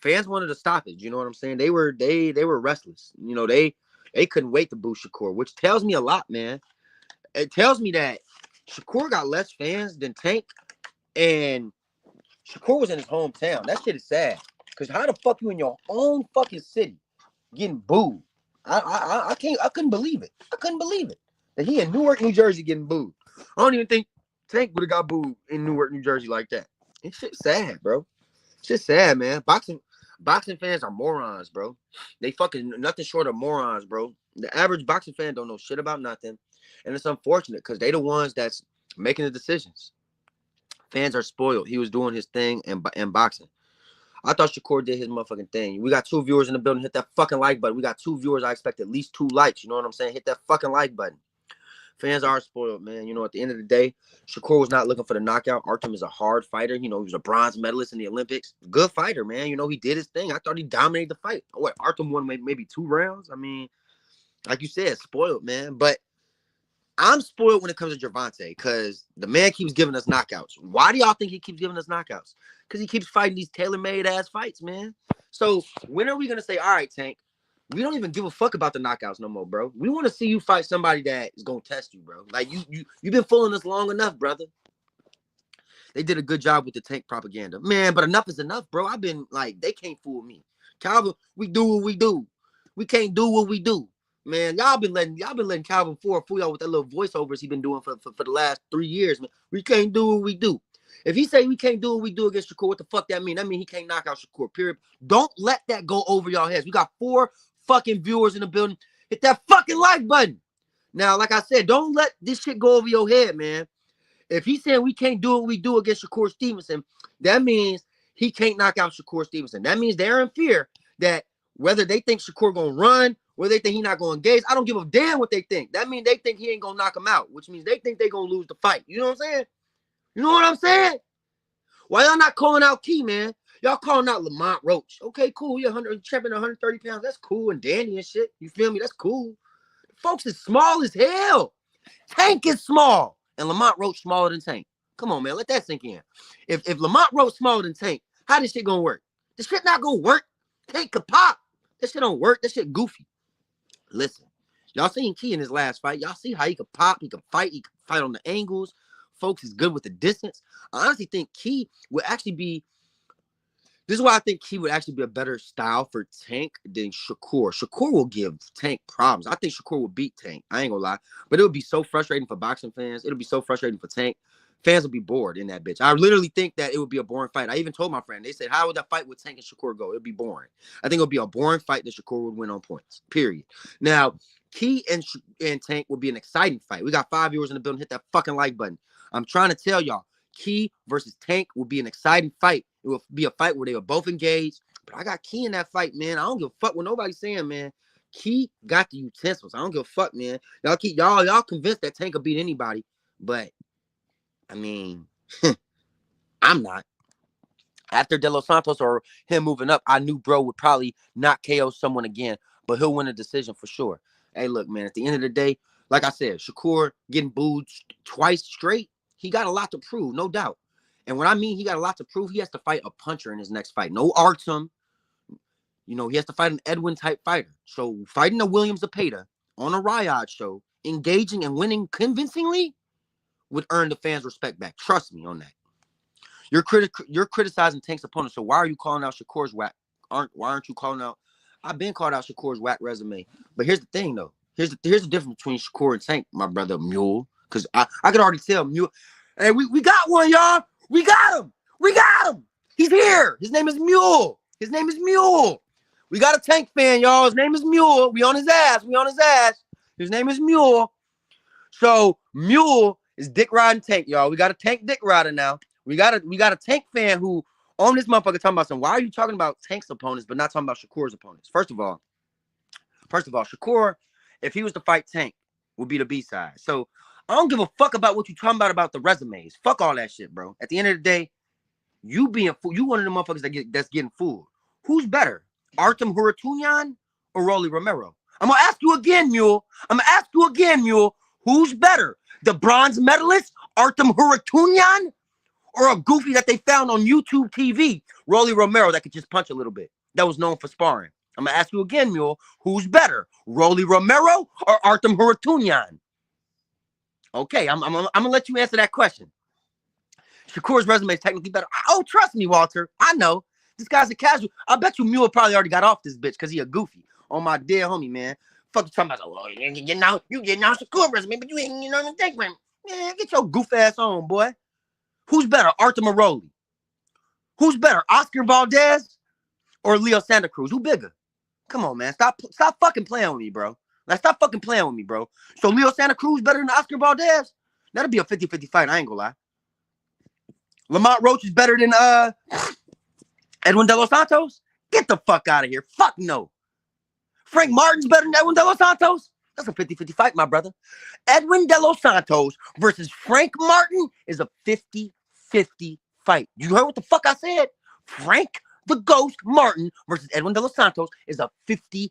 fans wanted to stop it. You know what I'm saying? They were restless. You know, they couldn't wait to boo Shakur, which tells me a lot, man. It tells me that Shakur got less fans than Tank, and Shakur was in his hometown. That shit is sad. Cause how the fuck you in your own fucking city getting booed? I couldn't believe it. I couldn't believe it that he in Newark, New Jersey getting booed. I don't even think Tank would have got booed in Newark, New Jersey like that. It's shit sad, bro. Shit sad, man. Boxing fans are morons, bro. They fucking nothing short of morons, bro. The average boxing fan don't know shit about nothing. And it's unfortunate because they the ones that's making the decisions. Fans are spoiled. He was doing his thing in boxing. I thought Shakur did his motherfucking thing. We got 2 viewers in the building. Hit that fucking like button. We got 2 viewers. I expect at least 2 likes. You know what I'm saying? Hit that fucking like button. Fans are spoiled, man. You know, at the end of the day, Shakur was not looking for the knockout. Artem is a hard fighter. You know, he was a bronze medalist in the Olympics. Good fighter, man. You know, he did his thing. I thought he dominated the fight. What, Artem won maybe 2 rounds? I mean, like you said, spoiled, man. But I'm spoiled when it comes to Gervonta because the man keeps giving us knockouts. Why do y'all think he keeps giving us knockouts? Because he keeps fighting these tailor-made ass fights, man. So when are we going to say, all right, Tank, we don't even give a fuck about the knockouts no more, bro. We want to see you fight somebody that is going to test you, bro. Like, you've been fooling us long enough, brother. They did a good job with the Tank propaganda. Man, but enough is enough, bro. I've been like, they can't fool me. Calvin, we do what we do. We can't do what we do. Man, y'all been letting Calvin Ford fool y'all with that little voiceovers he been doing for the last 3 years, man. We can't do what we do. If he say we can't do what we do against Shakur, what the fuck that mean? That mean he can't knock out Shakur, period. Don't let that go over y'all heads. We got 4 fucking viewers in the building. Hit that fucking like button. Now, like I said, don't let this shit go over your head, man. If he's saying we can't do what we do against Shakur Stevenson, that means he can't knock out Shakur Stevenson. That means they're in fear that whether they think Shakur gonna run, whether they think he not gonna engage, I don't give a damn what they think. That means they think he ain't gonna knock him out, which means they think they gonna lose the fight. You know what I'm saying? You know what I'm saying? Why y'all not calling out Key, man? Y'all calling out Lamont Roach. Okay, cool. You're 100 champion 130 pounds. That's cool. And Danny and shit. You feel me? That's cool. Folks is small as hell. Tank is small. And Lamont Roach smaller than Tank. Come on, man. Let that sink in. If Lamont Roach smaller than Tank, how this shit gonna work? This shit not gonna work. Tank could pop. That shit don't work. That shit goofy. Listen, y'all seen Key in his last fight. Y'all see how he could pop. He could fight on the angles. Folks is good with the distance. I honestly think Key would actually be. This is why I think Key would actually be a better style for Tank than Shakur. Shakur will give Tank problems. I think Shakur will beat Tank. I ain't gonna lie. But it would be so frustrating for boxing fans. It'll be so frustrating for Tank Fans will be bored in that bitch. I literally think that it would be a boring fight. I even told my friend, they said, how would that fight with Tank and Shakur go? It would be boring. I think it would be a boring fight that Shakur would win on points, period. Now, Key and Tank would be an exciting fight. We got 5 viewers in the building. Hit that fucking like button. I'm trying to tell y'all, Key versus Tank will be an exciting fight. It will be a fight where they are both engaged. But I got Key in that fight, man. I don't give a fuck what nobody's saying, man. Key got the utensils. I don't give a fuck, man. Y'all convinced that Tank will beat anybody, but I mean, I'm not. After De Los Santos or him moving up, I knew bro would probably not KO someone again, but he'll win a decision for sure. Hey, look, man, at the end of the day, like I said, Shakur getting booed twice straight, he got a lot to prove, no doubt. And when I mean he got a lot to prove, he has to fight a puncher in his next fight. No Artem. You know, he has to fight an Edwin-type fighter. So fighting a Williams Zepeda on a Riyadh show, engaging and winning convincingly, would earn the fans' respect back. Trust me on that. You're criticizing Tank's opponent, so why are you calling out Shakur's whack? Why aren't you calling out? I've been called out Shakur's whack resume. But here's the thing, though. Here's the difference between Shakur and Tank, my brother Mule. Because I could already tell Mule. Hey, we got one, y'all. We got him. We got him. He's here. His name is Mule. His name is Mule. We got a Tank fan, y'all. His name is Mule. We on his ass. We on his ass. His name is Mule. So Mule is dick riding Tank, y'all. We got a Tank dick rider now. We got a Tank fan who on this motherfucker talking about some. Why are you talking about Tank's opponents but not talking about Shakur's opponents? First of all, Shakur, if he was to fight Tank, would be the B-side. So I don't give a fuck about what you talking about the resumes. Fuck all that shit, bro. At the end of the day, you being fooled. You one of the motherfuckers that's getting fooled. Who's better, Artem Huratunyan or Rolly Romero? I'm gonna ask you again, Mule. Who's better, the bronze medalist Artem Huratunyan or a goofy that they found on YouTube TV, Rolly Romero, that could just punch a little bit, that was known for sparring? I'm gonna ask you again, Mule. Who's better, Rolly Romero or Artem Huratunyan? Okay, I'm gonna let you answer that question. Shakur's resume is technically better. Oh, trust me, Walter. I know. This guy's a casual. I bet you Mule probably already got off this bitch because he a goofy. On my dear homie, man. Fuck you talking about? Oh, you getting out Shakur resume, but you ain't the Tank man. Man, get your goof ass on, boy. Who's better, Artem or Rolly? Who's better, Oscar Valdez or Leo Santa Cruz? Who bigger? Come on, man. Stop fucking playing with me, bro. Like, stop fucking playing with me, bro. So Leo Santa Cruz better than Oscar Valdez? That'll be a 50-50 fight. I ain't gonna lie. Lamont Roach is better than Edwin De Los Santos? Get the fuck out of here. Fuck no. Frank Martin's better than Edwin De Los Santos? That's a 50-50 fight, my brother. Edwin De Los Santos versus Frank Martin is a 50-50 fight. You heard what the fuck I said? Frank the Ghost Martin versus Edwin De Los Santos is a 50-50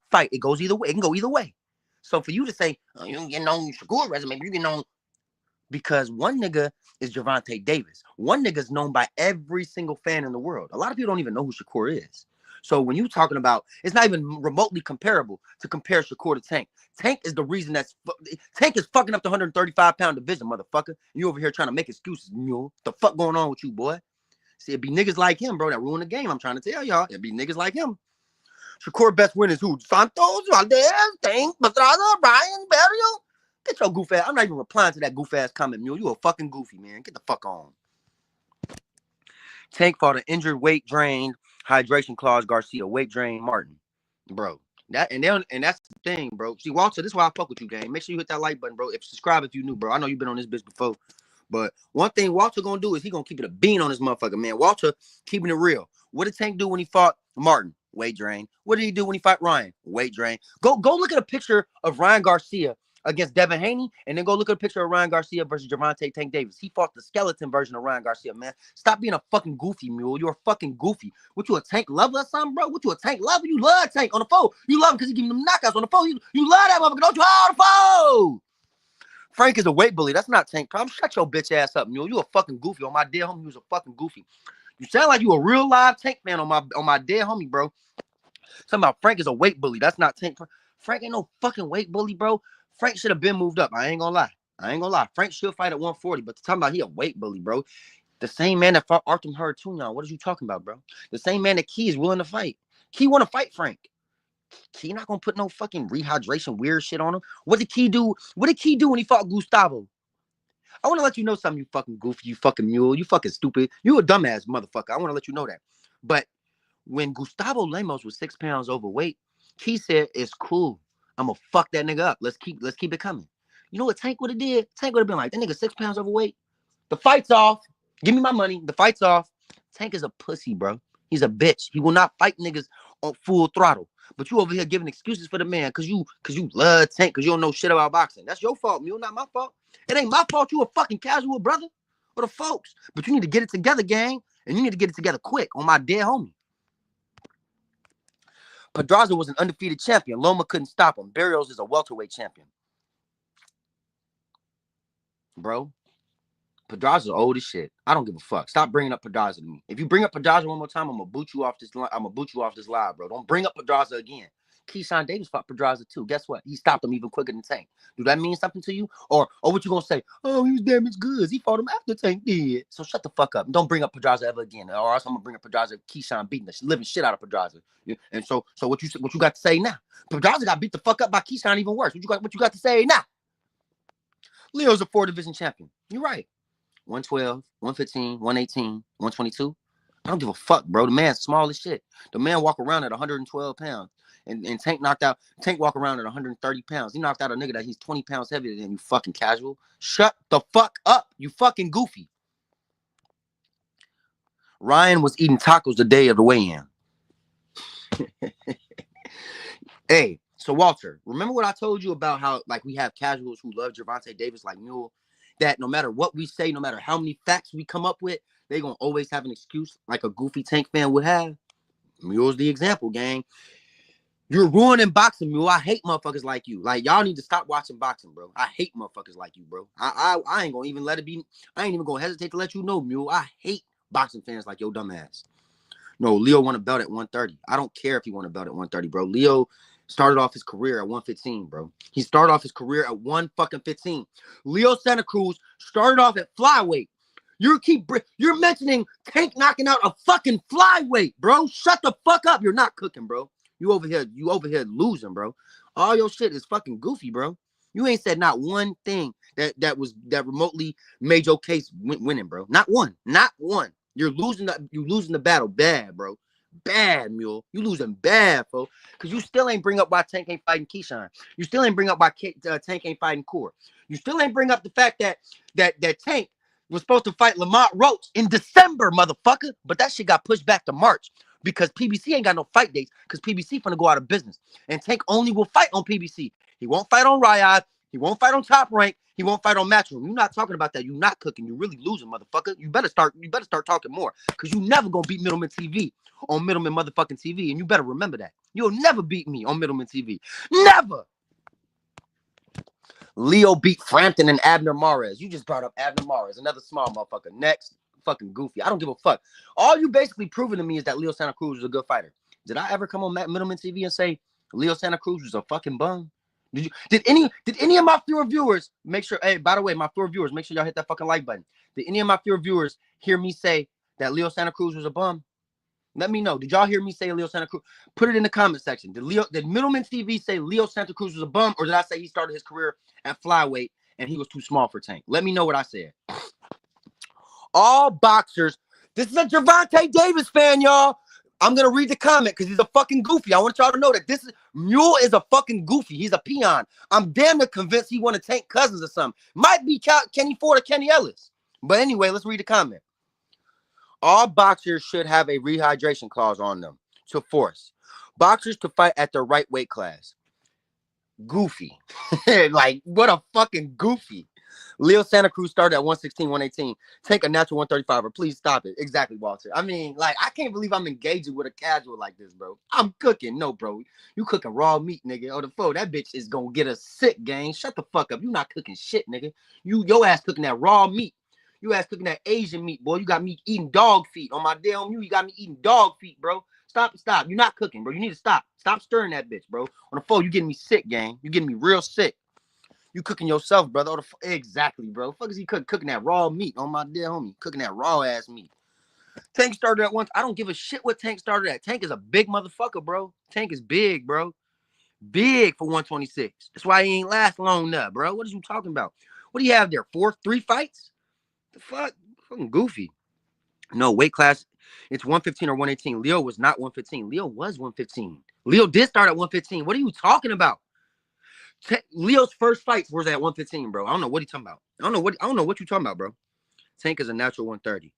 fight. It goes either way. It can go either way. So for you to say, oh, you ain't getting on Shakur resume, but you getting on, because one nigga is Gervonta Davis. One nigga is known by every single fan in the world. A lot of people don't even know who Shakur is. So when you're talking about, it's not even remotely comparable to compare Shakur to Tank. Tank is the reason Tank is fucking up the 135-pound division, motherfucker. You over here trying to make excuses, Mule. What the fuck going on with you, boy? See, it be niggas like him, bro, that ruin the game. I'm trying to tell y'all. It be niggas like him. Shakur best win is who? Santos, Valdez, Tank, Pedraza, Ryan, Barrio. Get your goof ass. I'm not even replying to that goof ass comment, Mule. You a fucking goofy, man. Get the fuck on. Tank fought an injured, weight drained, hydration clause Garcia, weight drained Martin. Bro. That's the thing, bro. See, Walter, this is why I fuck with you, gang. Make sure you hit that like button, bro. Subscribe if you new, bro. I know you've been on this bitch before. But one thing Walter gonna do is he gonna keep it a bean on this motherfucker, man. Walter keeping it real. What did Tank do when he fought Martin? Weight drain. What did he do when he fought Ryan? Weight drain. Go look at a picture of Ryan Garcia against Devin Haney, and then go look at a picture of Ryan Garcia versus Gervonta Tank Davis. He fought the skeleton version of Ryan Garcia, man. Stop being a fucking goofy, Mule. You're a fucking goofy. What, you a Tank lover or something, bro? What, you a Tank lover? You love Tank on the phone. You love him because he give him them knockouts on the phone. You love that motherfucker. Don't you on the phone? Frank is a weight bully. That's not Tank problem. Shut your bitch ass up, Mule. You a fucking goofy. On my dead homie, you was a fucking goofy. You sound like you a real live Tank fan on my dead homie, bro. Talking about Frank is a weight bully. That's not Tank. Frank ain't no fucking weight bully, bro. Frank should have been moved up. I ain't gonna lie. Frank should fight at 140, but talking about he a weight bully, bro. The same man that fought Artem Huratunyan. What are you talking about, bro? The same man that Key is willing to fight. Key want to fight Frank. Key not gonna put no fucking rehydration weird shit on him. What did Key do? What did Key do when he fought Gustavo? I want to let you know something, you fucking goofy, you fucking mule, you fucking stupid. You a dumbass motherfucker. I want to let you know that. But when Gustavo Lemos was 6 pounds overweight, he said, it's cool. I'm gonna fuck that nigga up. Let's keep it coming. You know what Tank would have did? Tank would have been like, that nigga 6 pounds overweight. The fight's off. Give me my money. The fight's off. Tank is a pussy, bro. He's a bitch. He will not fight niggas on full throttle. But you over here giving excuses for the man because you love Tank because you don't know shit about boxing. That's your fault, Mule, not my fault. It ain't my fault you a fucking casual brother or the folks. But you need to get it together, gang. And you need to get it together quick on my dead homie. Pedraza was an undefeated champion. Loma couldn't stop him. Barrios is a welterweight champion. Bro, Pedraza's old as shit. I don't give a fuck. Stop bringing up Pedraza to me. If you bring up Pedraza one more time, I'm gonna boot you off this. I'm gonna boot you off this live, bro. Don't bring up Pedraza again. Keyshawn Davis fought Pedraza too. Guess what? He stopped him even quicker than Tank. Do that mean something to you? Or what you gonna say? Oh, he was damaged goods. He fought him after Tank did. So shut the fuck up. And don't bring up Pedraza ever again. Or else I'm gonna bring up Pedraza. Keyshawn beating the living shit out of Pedraza. And so what you got to say now? Pedraza got beat the fuck up by Keyshawn even worse. What you got to say now? Leo's a 4-division champion. You're right. 112, 115, 118, 122. I don't give a fuck, bro. The man's small as shit. The man walk around at 112 pounds. And Tank walk around at 130 pounds. He knocked out a nigga that he's 20 pounds heavier than you, fucking casual. Shut the fuck up, you fucking goofy. Ryan was eating tacos the day of the weigh-in. Hey, so Walter, remember what I told you about how like we have casuals who love Gervonta Davis like Mule? That no matter what we say, no matter how many facts we come up with, they're going to always have an excuse like a goofy Tank fan would have. Mule's the example, gang. You're ruining boxing, Mule. I hate motherfuckers like you. Like, y'all need to stop watching boxing, bro. I hate motherfuckers like you, bro. I ain't going to even let it be. I ain't even going to hesitate to let you know, Mule. I hate boxing fans like your dumb ass. No, Leo won a belt at 130. I don't care if he won a belt at 130, bro. Leo started off his career at 115, bro. He started off his career at 115. Leo Santa Cruz started off at flyweight. You're mentioning Tank knocking out a fucking flyweight, bro. Shut the fuck up. You're not cooking, bro. You over here losing, bro. All your shit is fucking goofy, bro. You ain't said not one thing that remotely made your case winning, bro. Not one. You're losing the battle bad, bro. Bad, Mule. You losing bad, folks. Because you still ain't bring up why Tank ain't fighting Keyshawn. You still ain't bring up why Tank ain't fighting Core. You still ain't bring up the fact that Tank was supposed to fight Lamont Roach in December, motherfucker. But that shit got pushed back to March because PBC ain't got no fight dates because PBC finna go out of business. And Tank only will fight on PBC. He won't fight on Riot. He won't fight on Top Rank. He won't fight on Matchroom. You're not talking about that. You're not cooking. You're really losing, motherfucker. You better start talking more because you never gonna beat Middleman TV on Middleman motherfucking TV. And you better remember that. You'll never beat me on Middleman TV. Never. Leo beat Frampton and Abner Mares. You just brought up Abner Mares, another small motherfucker. Next, fucking goofy. I don't give a fuck. All you basically proving to me is that Leo Santa Cruz was a good fighter. Did I ever come on Middleman TV and say Leo Santa Cruz was a fucking bum? Did any of my fewer viewers make sure? Hey, by the way, my fewer viewers, make sure y'all hit that fucking like button. Did any of my fewer viewers hear me say that Leo Santa Cruz was a bum? Let me know. Did y'all hear me say Leo Santa Cruz? Put it in the comment section. Did Middleman TV say Leo Santa Cruz was a bum, or did I say he started his career at flyweight and he was too small for Tank? Let me know what I said. All boxers. This is a Gervonta Davis fan, y'all. I'm gonna read the comment because he's a fucking goofy. I want y'all to know that Mule is a fucking goofy. He's a peon. I'm damn near convinced he want to Tank Cousins or something. Might be Kenny Ford or Kenny Ellis. But anyway, let's read the comment. All boxers should have a rehydration clause on them to force boxers to fight at their right weight class. Goofy. Like, what a fucking goofy. Leo Santa Cruz started at 116, 118. Take a natural 135er. Please stop it. Exactly, Walter. I mean, like, I can't believe I'm engaging with a casual like this, bro. I'm cooking. No, bro. You cooking raw meat, nigga. Oh, the phone. That bitch is gonna get us sick, gang. Shut the fuck up. You not cooking shit, nigga. Your ass cooking that raw meat. You ass cooking that Asian meat, boy. You got me eating dog feet. On my damn you got me eating dog feet, bro. Stop. You're not cooking, bro. You need to stop. Stop stirring that bitch, bro. On the phone, you getting me sick, gang. You getting me real sick. You cooking yourself, brother. Exactly, bro. Fuck is he cooking that raw meat on my dear homie? Cooking that raw ass meat. Tank started at once. I don't give a shit what Tank started at. Tank is a big motherfucker, bro. Tank is big, bro. Big for 126. That's why he ain't last long enough, bro. What are you talking about? What do you have there? Three fights? The fuck? Fucking goofy. No, weight class, it's 115 or 118. Leo was not 115. Leo was 115. Leo did start at 115. What are you talking about? Leo's first fights was at 115, bro. I don't know what he's talking about. I don't know what you're talking about, bro. Tank is a natural 130.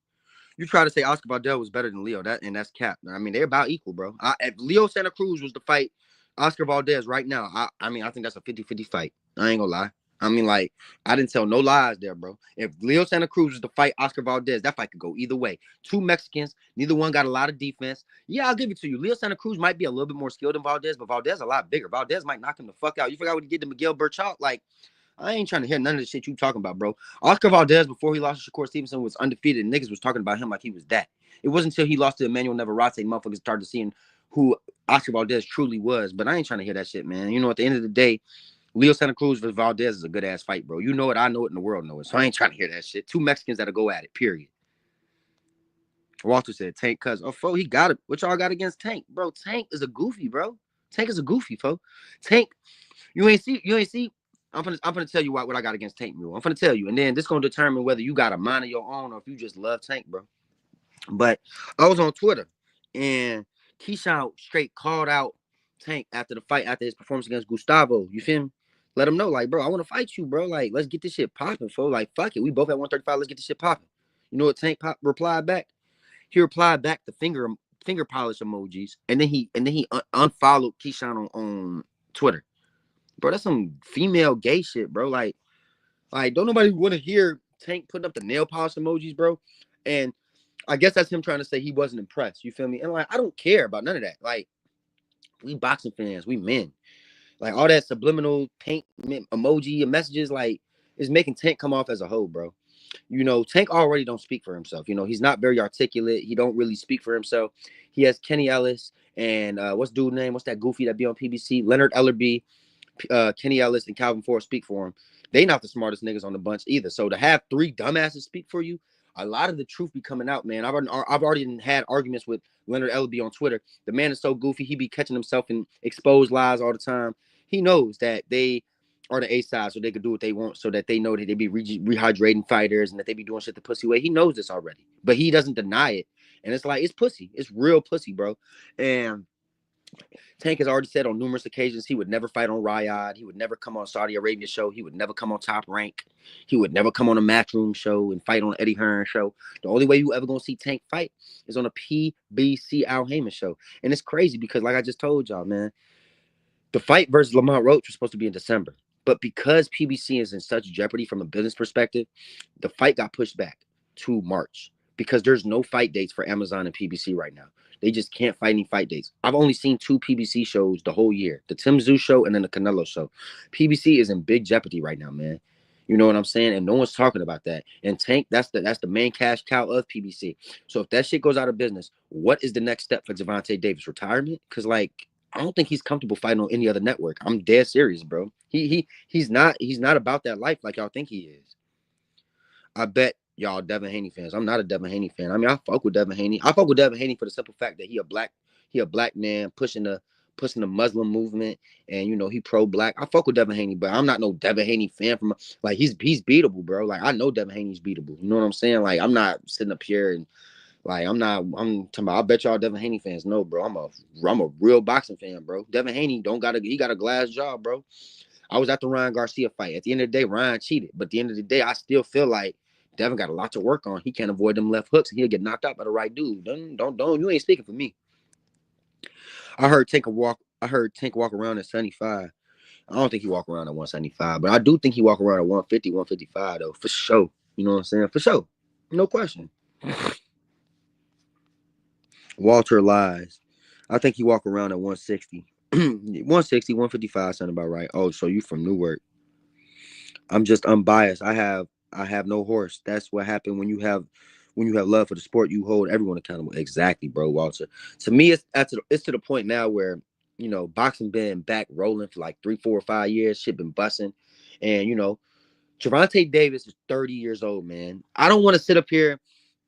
You try to say Oscar Valdez was better than Leo, that's cap. I mean, they're about equal, bro. If Leo Santa Cruz was to fight Oscar Valdez right now, I think that's a 50-50 fight. I ain't gonna lie. I mean, like, I didn't tell no lies there, bro. If Leo Santa Cruz was to fight Oscar Valdez, that fight could go either way. Two Mexicans, neither one got a lot of defense. Yeah, I'll give it to you. Leo Santa Cruz might be a little bit more skilled than Valdez, but Valdez a lot bigger. Valdez might knock him the fuck out. You forgot what he did to Miguel Burchot? Like, I ain't trying to hear none of the shit you talking about, bro. Oscar Valdez, before he lost to Shakur Stevenson, was undefeated, and niggas was talking about him like he was that. It wasn't until he lost to Emmanuel Navarrete, motherfuckers started seeing who Oscar Valdez truly was. But I ain't trying to hear that shit, man. You know, at the end of the day, Leo Santa Cruz versus Valdez is a good ass fight, bro. You know it, I know it, and the world knows it. So I ain't trying to hear that shit. Two Mexicans that'll go at it, period. Walter said Tank cuz. Oh, fo, he got it. What y'all got against Tank? Bro, Tank is a goofy, bro. Tank is a goofy, fo. Tank, you ain't see. I'm gonna tell you what I got against Tank Mule. I'm gonna tell you, and then this gonna determine whether you got a mind of your own or if you just love Tank, bro. But I was on Twitter, and Keyshawn straight called out Tank after the fight, after his performance against Gustavo. You feel me? Let him know, like, bro, I want to fight you, bro. Like, let's get this shit popping, fo. Like, fuck it. We both at 135. Let's get this shit popping. You know what Tank replied back? He replied back the finger polish emojis, and then he unfollowed Keyshawn on Twitter. Bro, that's some female gay shit, bro. Like don't nobody want to hear Tank putting up the nail polish emojis, bro. And I guess that's him trying to say he wasn't impressed. You feel me? And like, I don't care about none of that. Like, we boxing fans, we men. Like, all that subliminal Tank emoji and messages, like, is making Tank come off as a hoe, bro. You know, Tank already don't speak for himself. You know, he's not very articulate. He don't really speak for himself. He has Kenny Ellis and what's dude's name? What's that goofy that be on PBC? Leonard Ellerby, Kenny Ellis, and Calvin Ford speak for him. They not the smartest niggas on the bunch either. So to have three dumbasses speak for you, a lot of the truth be coming out, man. I've already had arguments with Leonard Ellerby on Twitter. The man is so goofy. He be catching himself in exposed lies all the time. He knows that they are the A side, so they could do what they want, so that they know that they be rehydrating fighters and that they be doing shit the pussy way. He knows this already, but he doesn't deny it. And it's like, it's pussy. It's real pussy, bro. And Tank has already said on numerous occasions he would never fight on Riyadh. He would never come on Saudi Arabia show. He would never come on Top Rank. He would never come on a Matchroom show and fight on Eddie Hearn show. The only way you ever gonna see Tank fight is on a PBC Al Heyman show. And it's crazy because, like I just told y'all, man, the fight versus Lamont Roach was supposed to be in December. But because PBC is in such jeopardy from a business perspective, the fight got pushed back to March because there's no fight dates for Amazon and PBC right now. They just can't fight any fight dates. I've only seen two PBC shows the whole year, the Tim Tszyu show and then the Canelo show. PBC is in big jeopardy right now, man. You know what I'm saying? And no one's talking about that. And Tank, that's the main cash cow of PBC. So if that shit goes out of business, what is the next step for Gervonta Davis? Retirement? Because, like, I don't think he's comfortable fighting on any other network. I'm dead serious, bro. He's not about that life like y'all think he is. I bet y'all Devin Haney fans. I'm not a Devin Haney fan. I mean, I fuck with Devin Haney. I fuck with Devin Haney for the simple fact that he a black man pushing the Muslim movement, and you know he pro-black. I fuck with Devin Haney, but I'm not no Devin Haney fan from like he's beatable, bro. Like, I know Devin Haney's beatable. You know what I'm saying? Like, I'm not sitting up here and like I'm talking about, I bet y'all Devin Haney fans know, bro. I'm a real boxing fan, bro. Devin Haney he got a glass jaw, bro. I was at the Ryan Garcia fight. At the end of the day, Ryan cheated. But at the end of the day, I still feel like Devin got a lot to work on. He can't avoid them left hooks, and he'll get knocked out by the right dude. Don't. You ain't speaking for me. I heard Tank walk around at 75. I don't think he walk around at 175, but I do think he walk around at 150, 155 though, for sure. You know what I'm saying? For sure. No question. Walter lies. I think he walk around at 160. 160, 155 sound about right. Oh, so you from Newark. I'm just unbiased. I have no horse. That's what happened when you have love for the sport. You hold everyone accountable. Exactly, bro, Walter. To me, it's to the point now where, you know, boxing been back rolling for like 3, 4, 5 years. Shit been busting, and you know, Gervonta Davis is 30 years old, man. I don't want to sit up here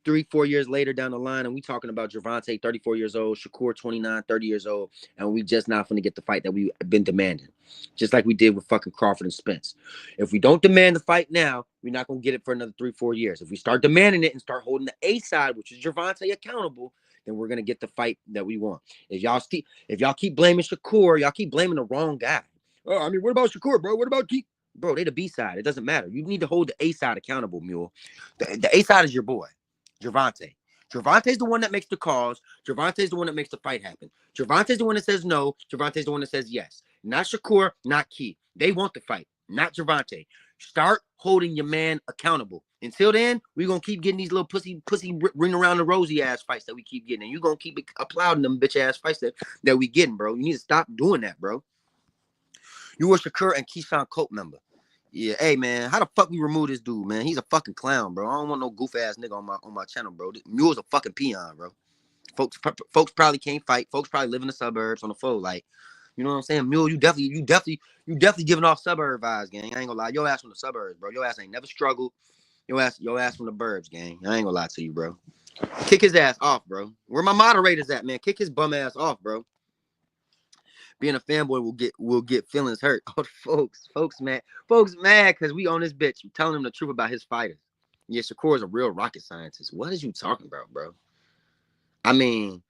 3-4 years later down the line, and we talking about Gervonta, 34 years old, Shakur, 29, 30 years old, and we just not going to get the fight that we've been demanding. Just like we did with fucking Crawford and Spence. If we don't demand the fight now, we're not going to get it for another 3-4 years. If we start demanding it and start holding the A side, which is Gervonta, accountable, then we're going to get the fight that we want. If y'all keep blaming Shakur, y'all keep blaming the wrong guy. Oh, I mean, what about Shakur, bro? What about Keith? Bro, they the B side. It doesn't matter. You need to hold the A side accountable, Mule. The A side is your boy, Gervonta. Gervonta's the one that makes the calls. Gervonta's the one that makes the fight happen. Gervonta's the one that says no. Gervonta's the one that says yes. Not Shakur, not Keith. They want the fight, not Gervonta. Start holding your man accountable. Until then, we're going to keep getting these little pussy ring around the rosy ass fights that we keep getting. And you're going to keep applauding them bitch ass fights that we getting, bro. You need to stop doing that, bro. You were Shakur and Keyshawn Cope member. Yeah, hey man, how the fuck we remove this dude, man? He's a fucking clown, bro. I don't want no goof ass nigga on my channel, bro. Mule's a fucking peon, bro. Folks probably can't fight. Folks probably live in the suburbs on the phone, like, you know what I'm saying? Mule, you definitely giving off suburb vibes, gang. I ain't gonna lie. Your ass from the suburbs, bro. Your ass ain't never struggled. Your ass from the burbs, gang. I ain't gonna lie to you, bro. Kick his ass off, bro. Where my moderators at, man? Kick his bum ass off, bro. Being a fanboy will get feelings hurt. Oh, folks mad because we on this bitch telling him the truth about his fighters. Yeah, Shakur is a real rocket scientist. What is you talking about, bro? I mean,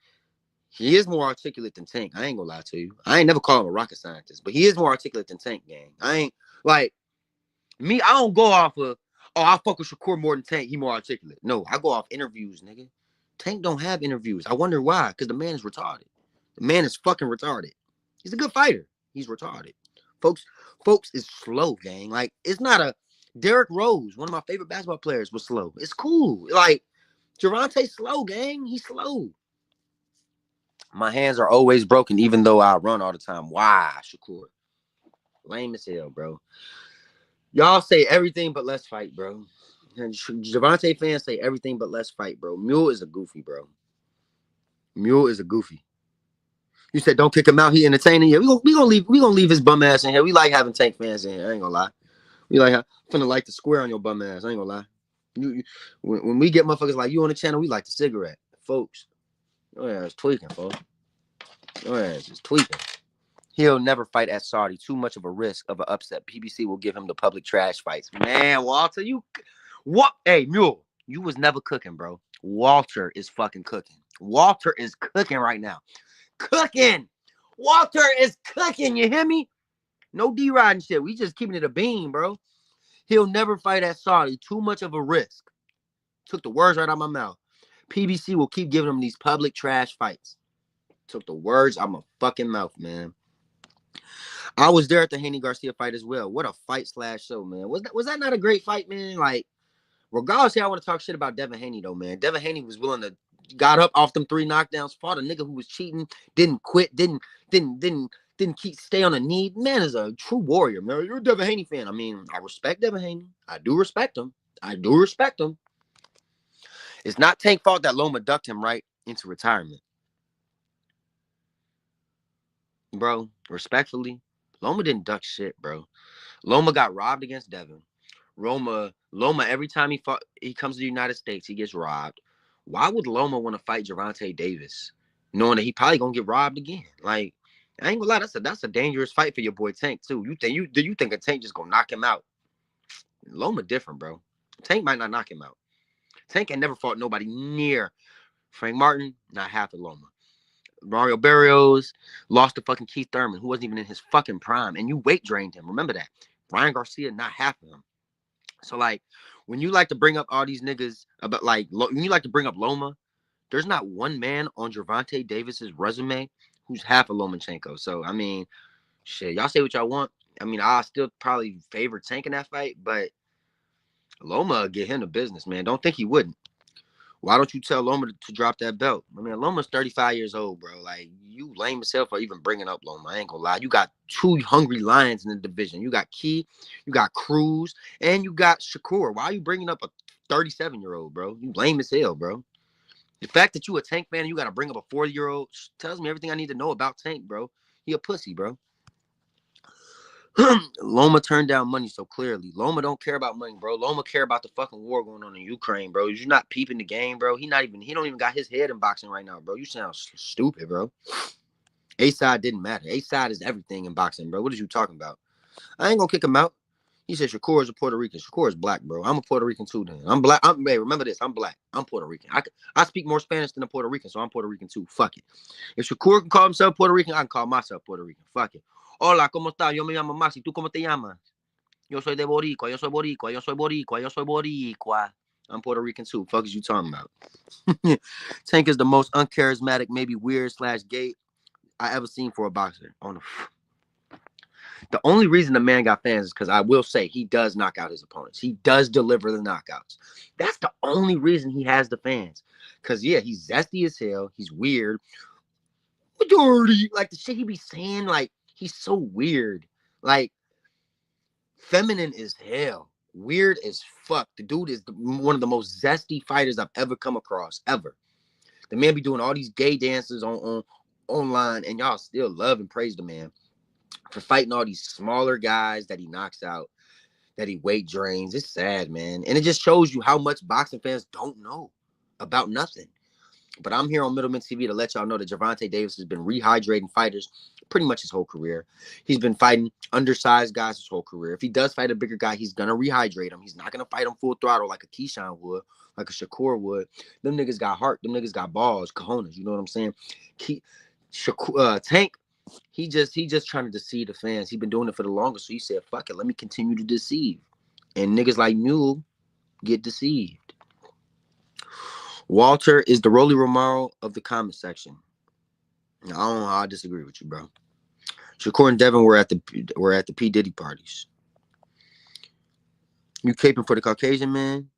he is more articulate than Tank. I ain't gonna lie to you. I ain't never call him a rocket scientist, but he is more articulate than Tank, gang. I ain't like me. I don't go off of, oh, I fuck with Shakur more than Tank. He more articulate. No, I go off interviews, nigga. Tank don't have interviews. I wonder why. Because the man is retarded. The man is fucking retarded. He's a good fighter. He's retarded. Folks is slow, gang. Like, it's not a Derrick Rose, one of my favorite basketball players, was slow. It's cool. Like, Gervonta's slow, gang. He's slow. My hands are always broken, even though I run all the time. Why, Shakur? Lame as hell, bro. Y'all say everything but let's fight, bro. And Gervonta fans say everything but let's fight, bro. Mule is a goofy, bro. Mule is a goofy. You said don't kick him out. He entertaining. Yeah, we gonna leave his bum ass in here. We like having Tank fans in here. I ain't gonna lie. We finna like the square on your bum ass. I ain't gonna lie. When we get motherfuckers like you on the channel, we like the cigarette, folks. Your ass tweaking, folks. Your ass is tweaking. He'll never fight at Saudi. Too much of a risk of an upset. PBC will give him the public trash fights. Man, Walter, you what? Hey, Mule, you was never cooking, bro. Walter is fucking cooking. Walter is cooking right now. Cooking. Walter is cooking. You hear me? No D-Rod and shit. We just keeping it a beam, bro. He'll never fight at Saudi. Too much of a risk. Took the words right out of my mouth. PBC will keep giving him these public trash fights. Took the words out of my fucking mouth, man. I was there at the Haney Garcia fight as well. What a fight / show, man. Was that not a great fight, man? Like, regardless, I want to talk shit about Devin Haney, though, man. Devin Haney was willing to got up off them 3 knockdowns, fought a nigga who was cheating, didn't quit, didn't stay on a knee. Man is a true warrior, man. You're a Devin Haney fan. I mean, I respect Devin Haney. I do respect him. It's not Tank's fault that Loma ducked him right into retirement. Bro, respectfully, Loma didn't duck shit, bro. Loma got robbed against Devin. Loma, every time he comes to the United States, he gets robbed. Why would Loma want to fight Gervonta Davis, knowing that he probably gonna get robbed again? Like, I ain't gonna lie, that's a dangerous fight for your boy Tank too. Do you think a Tank just gonna knock him out? Loma different, bro. Tank might not knock him out. Tank ain't never fought nobody near Frank Martin, not half of Loma. Mario Barrios lost to fucking Keith Thurman, who wasn't even in his fucking prime, and you weight drained him. Remember that. Ryan Garcia, not half of him. So, like, when you like to bring up all these niggas about, like, when you like to bring up Loma, there's not one man on Gervonta Davis's resume who's half of Lomachenko. So, I mean, shit, y'all say what y'all want. I mean, I still probably favor Tank in that fight, but Loma get him the business, man. Don't think he wouldn't. Why don't you tell Loma to drop that belt? I mean, Loma's 35 years old, bro. Like, you lame yourself for even bringing up Loma. I ain't gonna lie. You got 2 hungry lions in the division. You got Key, you got Cruz, and you got Shakur. Why are you bringing up a 37-year-old, bro? You lame as hell, bro. The fact that you a Tank fan and you got to bring up a 40-year-old tells me everything I need to know about Tank, bro. He a pussy, bro. Loma turned down money so clearly. Loma don't care about money, bro. Loma care about the fucking war going on in Ukraine, bro. You not peeping the game, bro. He don't even got his head in boxing right now, bro. You sound stupid, bro. A-side didn't matter. A-side is everything in boxing, bro. What are you talking about? I ain't gonna kick him out. He said Shakur is a Puerto Rican. Shakur is black, bro. I'm a Puerto Rican too, then. I'm black. Hey, remember this. I'm black. I'm Puerto Rican. I speak more Spanish than a Puerto Rican, so I'm Puerto Rican too. Fuck it. If Shakur can call himself Puerto Rican, I can call myself Puerto Rican. Fuck it. Hola, ¿cómo estás? Yo me llamo Maxi. ¿Tú cómo te llamas? Yo soy de Boricua. Yo soy Boricua. Yo soy Boricua. Yo soy Boricua. I'm Puerto Rican too. Fuck is you talking about? Tank is the most uncharismatic, maybe weird / gay I ever seen for a boxer. The only reason the man got fans is because I will say he does knock out his opponents. He does deliver the knockouts. That's the only reason he has the fans. Because, yeah, he's zesty as hell. He's weird. Majority. Like, the shit he be saying, like, he's so weird. Like, feminine as hell. Weird as fuck. The dude is one of the most zesty fighters I've ever come across, ever. The man be doing all these gay dances online, and y'all still love and praise the man for fighting all these smaller guys that he knocks out, that he weight drains. It's sad, man. And it just shows you how much boxing fans don't know about nothing. But I'm here on Middleman TV to let y'all know that Gervonta Davis has been rehydrating fighters pretty much his whole career. He's been fighting undersized guys his whole career. If he does fight a bigger guy, he's going to rehydrate him. He's not going to fight him full throttle like a Keyshawn would, like a Shakur would. Them niggas got heart. Them niggas got balls, cojones. You know what I'm saying? Tank, he just trying to deceive the fans. He's been doing it for the longest. So he said, fuck it, let me continue to deceive. And niggas like Mule get deceived. Walter is the Rolly Romero of the comment section. I don't know how I disagree with you, bro. Shakur and Devin were at the P. Diddy parties. You caping for the Caucasian man?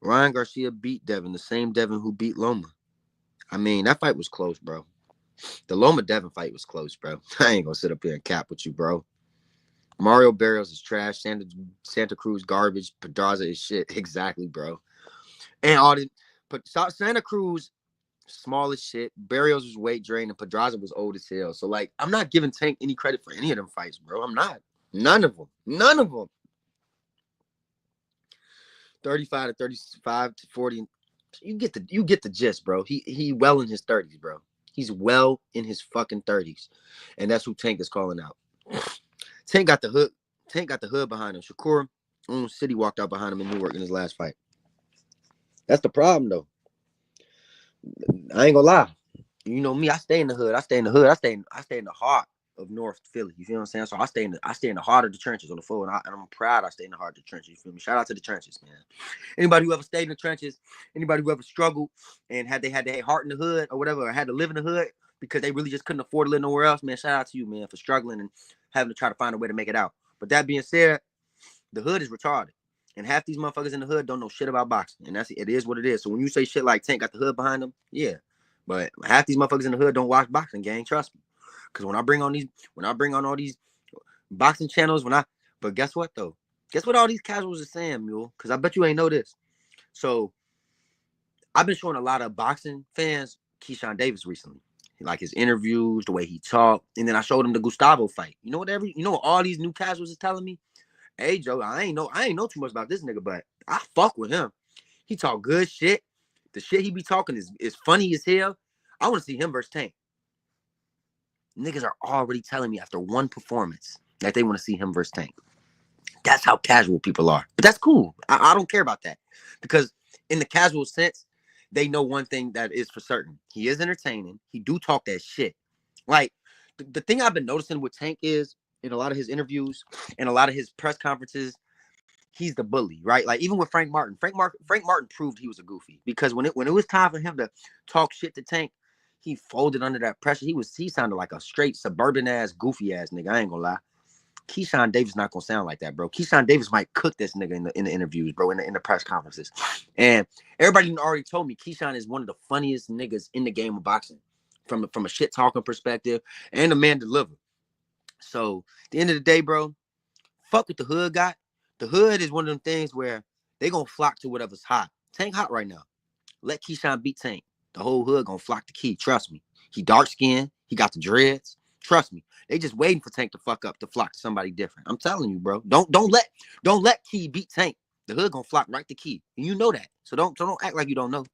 Ryan Garcia beat Devin, the same Devin who beat Loma. I mean, that fight was close, bro. The Loma Devin fight was close, bro. I ain't gonna sit up here and cap with you, bro. Mario Barrios is trash. Santa Cruz garbage. Pedraza is shit. Exactly, bro. And all the Santa Cruz small as shit. Barrios was weight drained, and Pedraza was old as hell. So, like, I'm not giving Tank any credit for any of them fights, bro. I'm not. None of them. 35 to 35 to 40. You get the gist, bro. He well in his 30s, bro. He's well in his fucking 30s. And that's who Tank is calling out. Tank got the hood behind him. Shakur City walked out behind him in Newark in his last fight. That's the problem, though. I ain't gonna lie. You know me, I stay in the hood. I stay in the heart of North Philly. You feel what I'm saying? So I stay in the heart of the trenches on the floor, and I'm proud I stay in the heart of the trenches. You feel me? Shout out to the trenches, man. Anybody who ever stayed in the trenches, anybody who ever struggled and had their heart in the hood or whatever, or had to live in the hood because they really just couldn't afford to live nowhere else, man. Shout out to you, man, for struggling and having to try to find a way to make it out. But that being said, the hood is retarded. And half these motherfuckers in the hood don't know shit about boxing. And it is what it is. So when you say shit like Tank got the hood behind them, yeah. But half these motherfuckers in the hood don't watch boxing, gang. Trust me. Because when I bring on all these boxing channels, but guess what though? Guess what all these casuals are saying, Mule? Because I bet you ain't know this. So I've been showing a lot of boxing fans Keyshawn Davis recently. Like his interviews, the way he talked. And then I showed him the Gustavo fight. You know what all these new casuals is telling me? Hey Joe, I ain't know too much about this nigga, but I fuck with him. He talk good shit. The shit he be talking is funny as hell. I want to see him versus Tank. Niggas are already telling me after one performance that they want to see him versus Tank. That's how casual people are. But that's cool. I don't care about that. Because in the casual sense, they know one thing that is for certain. He is entertaining. He do talk that shit. Like, the thing I've been noticing with Tank is, in a lot of his interviews and a lot of his press conferences, he's the bully, right? Like even with Frank Martin proved he was a goofy because when it was time for him to talk shit to Tank, he folded under that pressure. He sounded like a straight suburban ass goofy ass nigga. I ain't gonna lie. Keyshawn Davis not gonna sound like that, bro. Keyshawn Davis might cook this nigga in the interviews, bro, in the press conferences. And everybody already told me Keyshawn is one of the funniest niggas in the game of boxing, from a shit talking perspective, and the man delivered. So at the end of the day, bro, fuck what the hood got. The hood is one of them things where they gonna flock to whatever's hot. Tank hot right now. Let Keyshawn beat Tank. The whole hood gonna flock to Key. Trust me. He dark skinned. He got the dreads. Trust me. They just waiting for Tank to fuck up to flock to somebody different. I'm telling you, bro. Don't let Key beat Tank. The hood gonna flock right to Key. And you know that. So don't act like you don't know.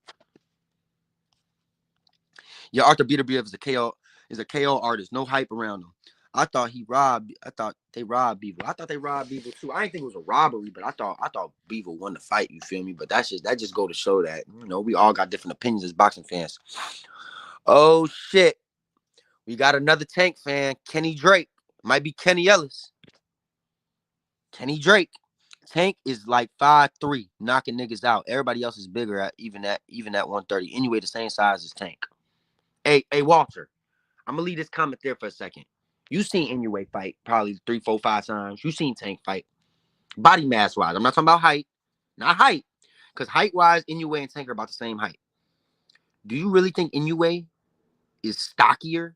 Yeah, Arthur Beterbiev is a KO artist. No hype around him. I thought they robbed Beaver. I thought they robbed Beaver too. I didn't think it was a robbery, but I thought Beaver won the fight. You feel me? But that just go to show that we all got different opinions as boxing fans. Oh shit, we got another Tank fan, Kenny Drake. Might be Kenny Ellis. Kenny Drake. Tank is like 5'3", knocking niggas out. Everybody else is bigger at even at 130. Anyway, the same size as Tank. Hey, Walter. I'm gonna leave this comment there for a second. You seen Inoue fight probably 3, 4, 5 times. You seen Tank fight. Body mass wise. I'm not talking about height. Not height. Because height wise, Inoue and Tank are about the same height. Do you really think Inoue is stockier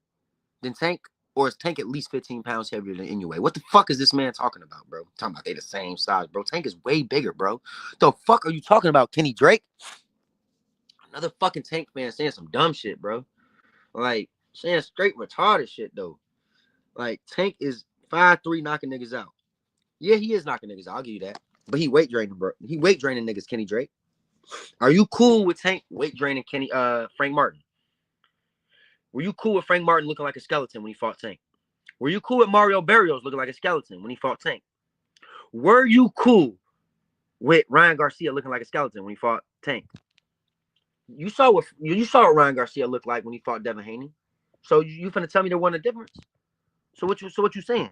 than Tank? Or is Tank at least 15 pounds heavier than Inoue? What the fuck is this man talking about, bro? Talking about they the same size, bro. Tank is way bigger, bro. The fuck are you talking about, Kenny Drake? Another fucking Tank fan saying some dumb shit, bro. Like, saying straight retarded shit, though. Like, Tank is 5'3", knocking niggas out. Yeah, he is knocking niggas out. I'll give you that. But he weight draining, bro. He weight draining niggas, Kenny Drake. Are you cool with Tank weight draining Frank Martin? Were you cool with Frank Martin looking like a skeleton when he fought Tank? Were you cool with Mario Barrios looking like a skeleton when he fought Tank? Were you cool with Ryan Garcia looking like a skeleton when he fought Tank? You saw what Ryan Garcia looked like when he fought Devin Haney. So you finna tell me there wasn't a difference? So what you saying?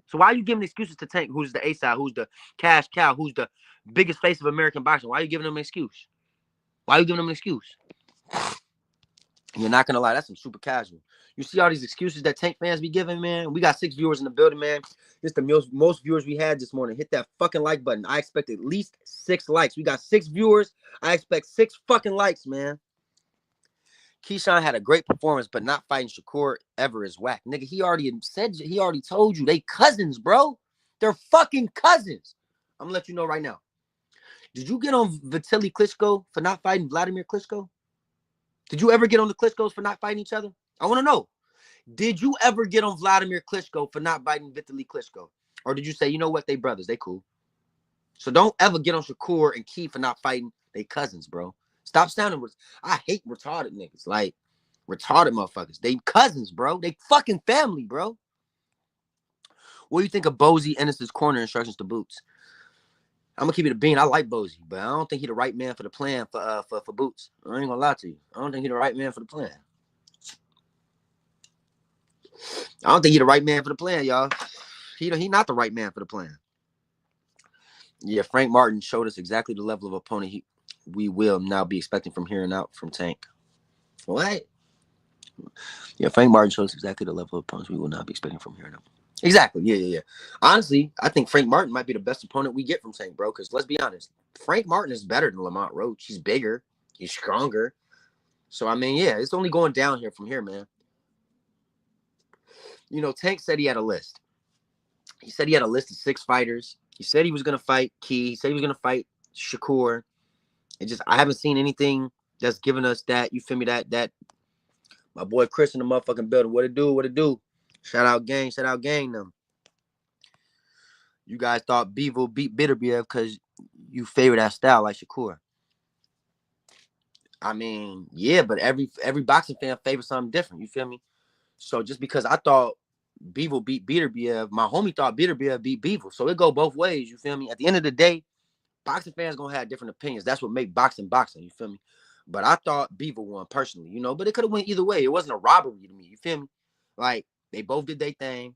So why are you giving excuses to Tank, who's the A-side, who's the cash cow, who's the biggest face of American boxing? Why are you giving him an excuse? Why are you giving him an excuse? You're not gonna lie, that's some super casual. You see all these excuses that Tank fans be giving, man. We got 6 viewers in the building, man. This is the most viewers we had this morning. Hit that fucking like button. I expect at least 6 likes. We got 6 viewers. I expect 6 fucking likes, man. Keyshawn had a great performance, but not fighting Shakur ever is whack. Nigga, he already told you. They cousins, bro. They're fucking cousins. I'm gonna let you know right now. Did you get on Vitaly Klitschko for not fighting Vladimir Klitschko? Did you ever get on the Klitschkos for not fighting each other? I want to know. Did you ever get on Vladimir Klitschko for not fighting Vitaly Klitschko? Or did you say, you know what, they brothers, they cool. So don't ever get on Shakur and Key for not fighting they cousins, bro. Stop sounding. I hate retarded niggas. Like, retarded motherfuckers. They cousins, bro. They fucking family, bro. What do you think of Bozy Ennis's corner instructions to Boots? I'm gonna keep it a bean. I like Bozy, but I don't think he's the right man for the plan for Boots. I ain't gonna lie to you. I don't think he's the right man for the plan. I don't think he's the right man for the plan, y'all. He not the right man for the plan. Yeah, Frank Martin showed us exactly the level of opponent we will now be expecting from here on out from Tank. What? Yeah, Frank Martin showed us exactly the level of opponents we will not be expecting from here on out. Exactly. Yeah. Honestly, I think Frank Martin might be the best opponent we get from Tank, bro. Because let's be honest, Frank Martin is better than Lamont Roach. He's bigger. He's stronger. So, I mean, yeah, it's only going down here from here, man. You know, Tank said he had a list. He said he had a list of 6 fighters. He said he was going to fight Key. He said he was going to fight Shakur. I haven't seen anything that's given us that, you feel me, that my boy Chris in the motherfucking building. What it do? Shout out gang them. You guys thought Bevo beat Beterbiev because you favor that style like Shakur. I mean, yeah, but every boxing fan favors something different. You feel me? So just because I thought Bevo beat Beterbiev, my homie thought Beterbiev beat Bevo. So it go both ways. You feel me? At the end of the day, boxing fans gonna have different opinions. That's what make boxing. You feel me? But I thought Bevo won personally, you know. But it could have went either way. It wasn't a robbery to me. You feel me? Like they both did their thing,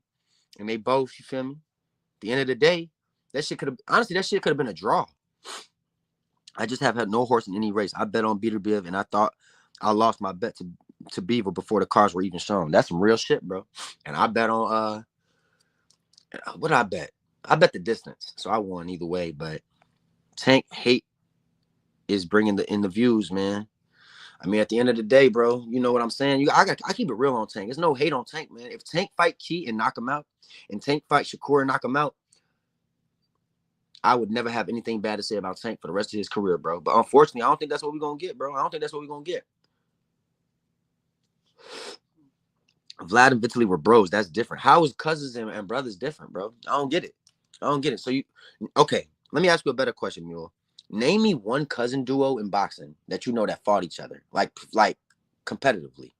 and they both, you feel me? At the end of the day, that shit could have been a draw. I just have had no horse in any race. I bet on Beterbiev, and I thought I lost my bet to Bevo before the cards were even shown. That's some real shit, bro. And I bet on what did I bet? I bet the distance, so I won either way. But Tank hate is bringing in the views, man. I mean, at the end of the day, bro, you know what I'm saying? I keep it real on Tank. There's no hate on Tank, man. If Tank fight Key and knock him out, and Tank fight Shakur and knock him out, I would never have anything bad to say about Tank for the rest of his career, bro. But unfortunately, I don't think that's what we're going to get, bro. I don't think that's what we're going to get. Vlad and Vitaly were bros. That's different. How is cousins and brothers different, bro? I don't get it. I don't get it. So you, okay? Let me ask you a better question, Mule. Name me one cousin duo in boxing that you know that fought each other, like competitively.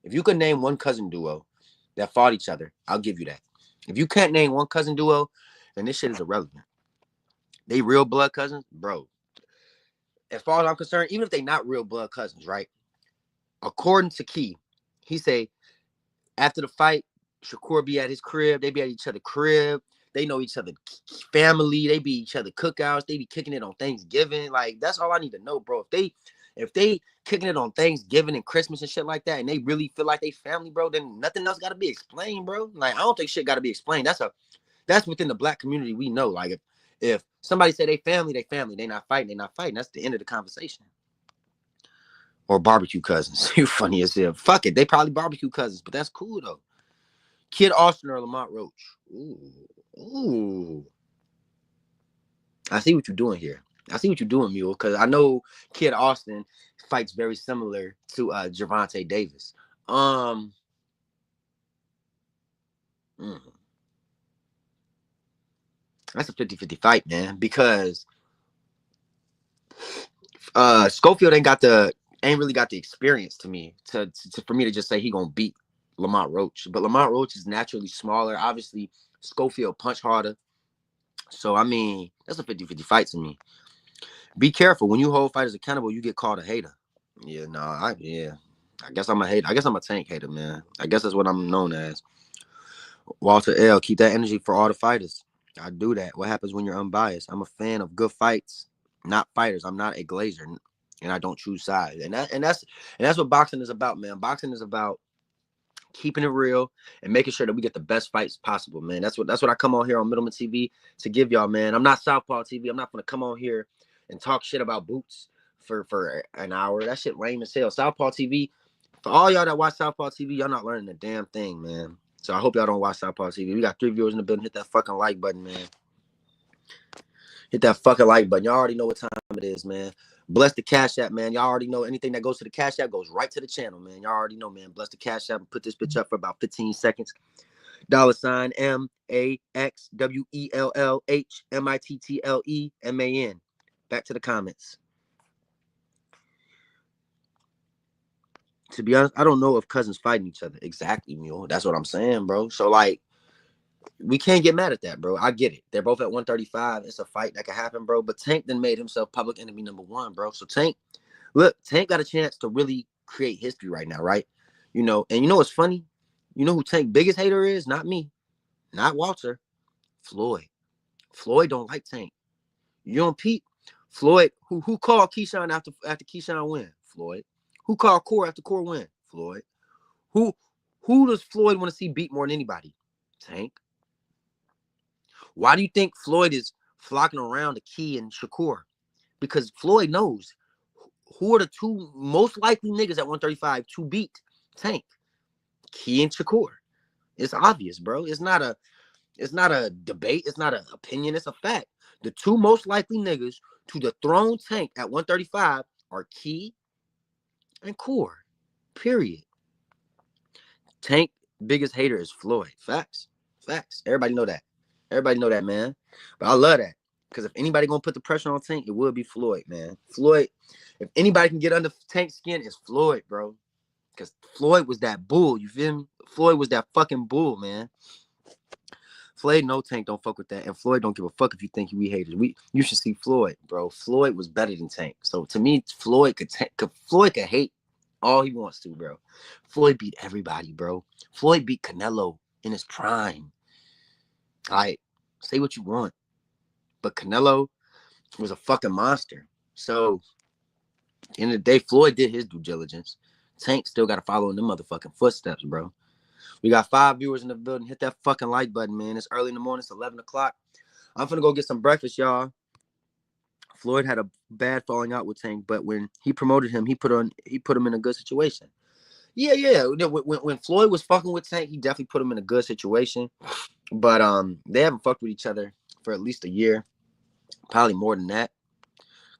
If you could name one cousin duo that fought each other, I'll give you that. If you can't name one cousin duo, then this shit is irrelevant. They real blood cousins, bro. As far as I'm concerned, even if they not real blood cousins, right? According to Key, he say after the fight, Shakur be at his crib. They be at each other's crib. They know each other's family. They be each other cookouts. They be kicking it on Thanksgiving. Like, that's all I need to know, bro. If they kicking it on Thanksgiving and Christmas and shit like that, and they really feel like they family, bro, then nothing else got to be explained, bro. Like, I don't think shit got to be explained. That's within the black community we know. Like, if somebody say they family, they family. They not fighting. They not fighting. That's the end of the conversation. Or barbecue cousins. You funny as hell. Fuck it. They probably barbecue cousins, but that's cool though. Kid Austin or Lamont Roach. Ooh. I see what you're doing here. I see what you're doing, Mule, because I know Kid Austin fights very similar to Gervonta Davis. Mm. That's a 50-50 fight, man, because Schofield ain't really got the experience to me for me to just say he gonna beat Lamont Roach. But Lamont Roach is naturally smaller. Obviously, Schofield punch harder. So, I mean, that's a 50-50 fight to me. Be careful. When you hold fighters accountable, you get called a hater. Yeah, no, I guess I'm a hater. I guess I'm a tank hater, man. I guess that's what I'm known as. Walter L. Keep that energy for all the fighters. I do that. What happens when you're unbiased? I'm a fan of good fights, not fighters. I'm not a glazer, and I don't choose sides. And that's what boxing is about, man. Boxing is about keeping it real and making sure that we get the best fights possible, man. That's what I come on here on Middleman TV to give y'all, man. I'm not Southpaw TV. I'm not gonna come on here and talk shit about boots for an hour. That shit lame as hell. Southpaw TV, for all y'all that watch Southpaw TV, y'all not learning a damn thing, man. So I hope y'all don't watch Southpaw TV. We got 3 viewers in the building. Hit that fucking like button, man. Hit that fucking like button. Y'all already know what time it is, man. Bless the Cash App, man. Y'all already know anything that goes to the Cash App goes right to the channel, man. Y'all already know, man. Bless the Cash App and put this bitch up for about 15 seconds. $MAXWELLHMITTLEMAN. Back to the comments. To be honest, I don't know if cousins fighting each other. Exactly, Mule. That's what I'm saying, bro. So, like, we can't get mad at that, bro. I get it. They're both at 135. It's a fight that can happen, bro. But Tank then made himself public enemy #1, bro. So Tank got a chance to really create history right now, right? And you know what's funny? You know who Tank's biggest hater is? Not me. Not Walter. Floyd. Floyd don't like Tank. You don't Pete. Floyd, who called Keyshawn after Keyshawn win? Floyd. Who called Core after Core win? Floyd. Who does Floyd want to see beat more than anybody? Tank. Why do you think Floyd is flocking around to Key and Shakur? Because Floyd knows who are the two most likely niggas at 135 to beat Tank. Key and Shakur. It's obvious, bro. It's not a debate. It's not an opinion. It's a fact. The two most likely niggas to dethrone Tank at 135 are Key and Core. Period. Tank biggest hater is Floyd. Facts. Everybody know that. Everybody know that, man. But I love that. Because if anybody gonna put the pressure on Tank, it will be Floyd, man. Floyd, if anybody can get under Tank's skin, it's Floyd, bro. Because Floyd was that bull, you feel me? Floyd was that fucking bull, man. Floyd, no Tank don't fuck with that. And Floyd don't give a fuck if you think we haters. You should see Floyd, bro. Floyd was better than Tank. So to me, Floyd could hate all he wants to, bro. Floyd beat everybody, bro. Floyd beat Canelo in his prime. Like, say what you want. But Canelo was a fucking monster. So, at the end of the day, Floyd did his due diligence. Tank still got to follow in them motherfucking footsteps, bro. We got 5 viewers in the building. Hit that fucking like button, man. It's early in the morning. It's 11 o'clock. I'm finna go get some breakfast, y'all. Floyd had a bad falling out with Tank, but when he promoted him, he put him in a good situation. Yeah. When Floyd was fucking with Tank, he definitely put him in a good situation. But they haven't fucked with each other for at least a year, probably more than that.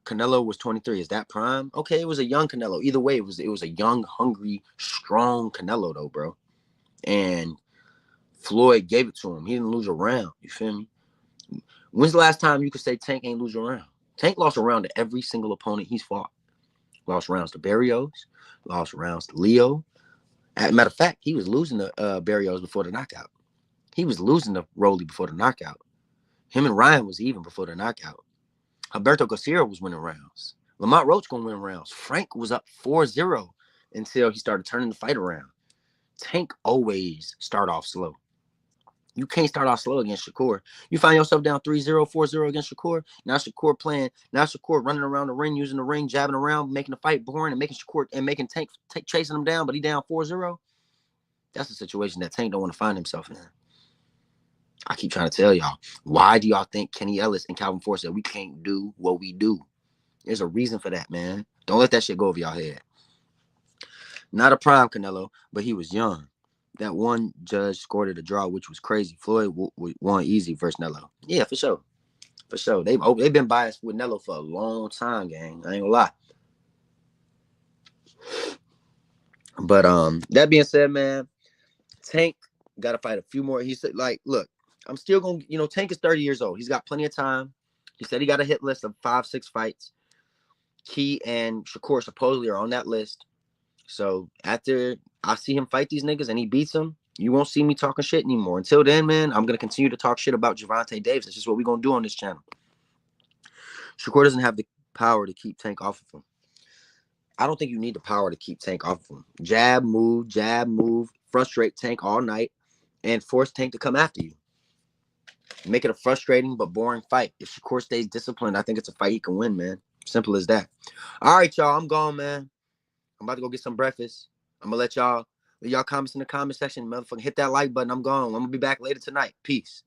Canelo was 23. Is that prime? Okay, it was a young Canelo. Either way, it was a young, hungry, strong Canelo, though, bro. And Floyd gave it to him. He didn't lose a round. You feel me? When's the last time you could say Tank ain't lose a round? Tank lost a round to every single opponent he's fought. Lost rounds to Barrios. Lost rounds to Leo. As a matter of fact, he was losing to Barrios before the knockout. He was losing to Rolly before the knockout. Him and Ryan was even before the knockout. Alberto Garcia was winning rounds. Lamont Roach going to win rounds. Frank was up 4-0 until he started turning the fight around. Tank always start off slow. You can't start off slow against Shakur. You find yourself down 3-0, 4-0 against Shakur. Now Shakur running around the ring, using the ring, jabbing around, making the fight boring and making Shakur and making Tank chasing him down, but he down 4-0. That's a situation that Tank don't want to find himself in. I keep trying to tell y'all, why do y'all think Kenny Ellis and Calvin Ford said we can't do what we do? There's a reason for that, man. Don't let that shit go over y'all head. Not a prime Canelo, but he was young. That one judge scored it a draw, which was crazy. Floyd won easy versus Nello. Yeah, for sure. For sure. They've been biased with Nello for a long time, gang. I ain't gonna lie. But that being said, man, Tank got to fight a few more. He said, like, look, I'm still going to, Tank is 30 years old. He's got plenty of time. He said he got a hit list of 5-6 fights. Key and Shakur supposedly are on that list. So after I see him fight these niggas and he beats them, you won't see me talking shit anymore. Until then, man, I'm going to continue to talk shit about Gervonta Davis. That's just what we're going to do on this channel. Shakur doesn't have the power to keep Tank off of him. I don't think you need the power to keep Tank off of him. Jab, move, frustrate Tank all night, and force Tank to come after you. Make it a frustrating but boring fight. If Shakur stays disciplined, I think it's a fight he can win, man. Simple as that. All right, y'all. I'm gone, man. I'm about to go get some breakfast. I'm going to let y'all leave y'all comments in the comment section. Motherfucker, hit that like button. I'm gone. I'm going to be back later tonight. Peace.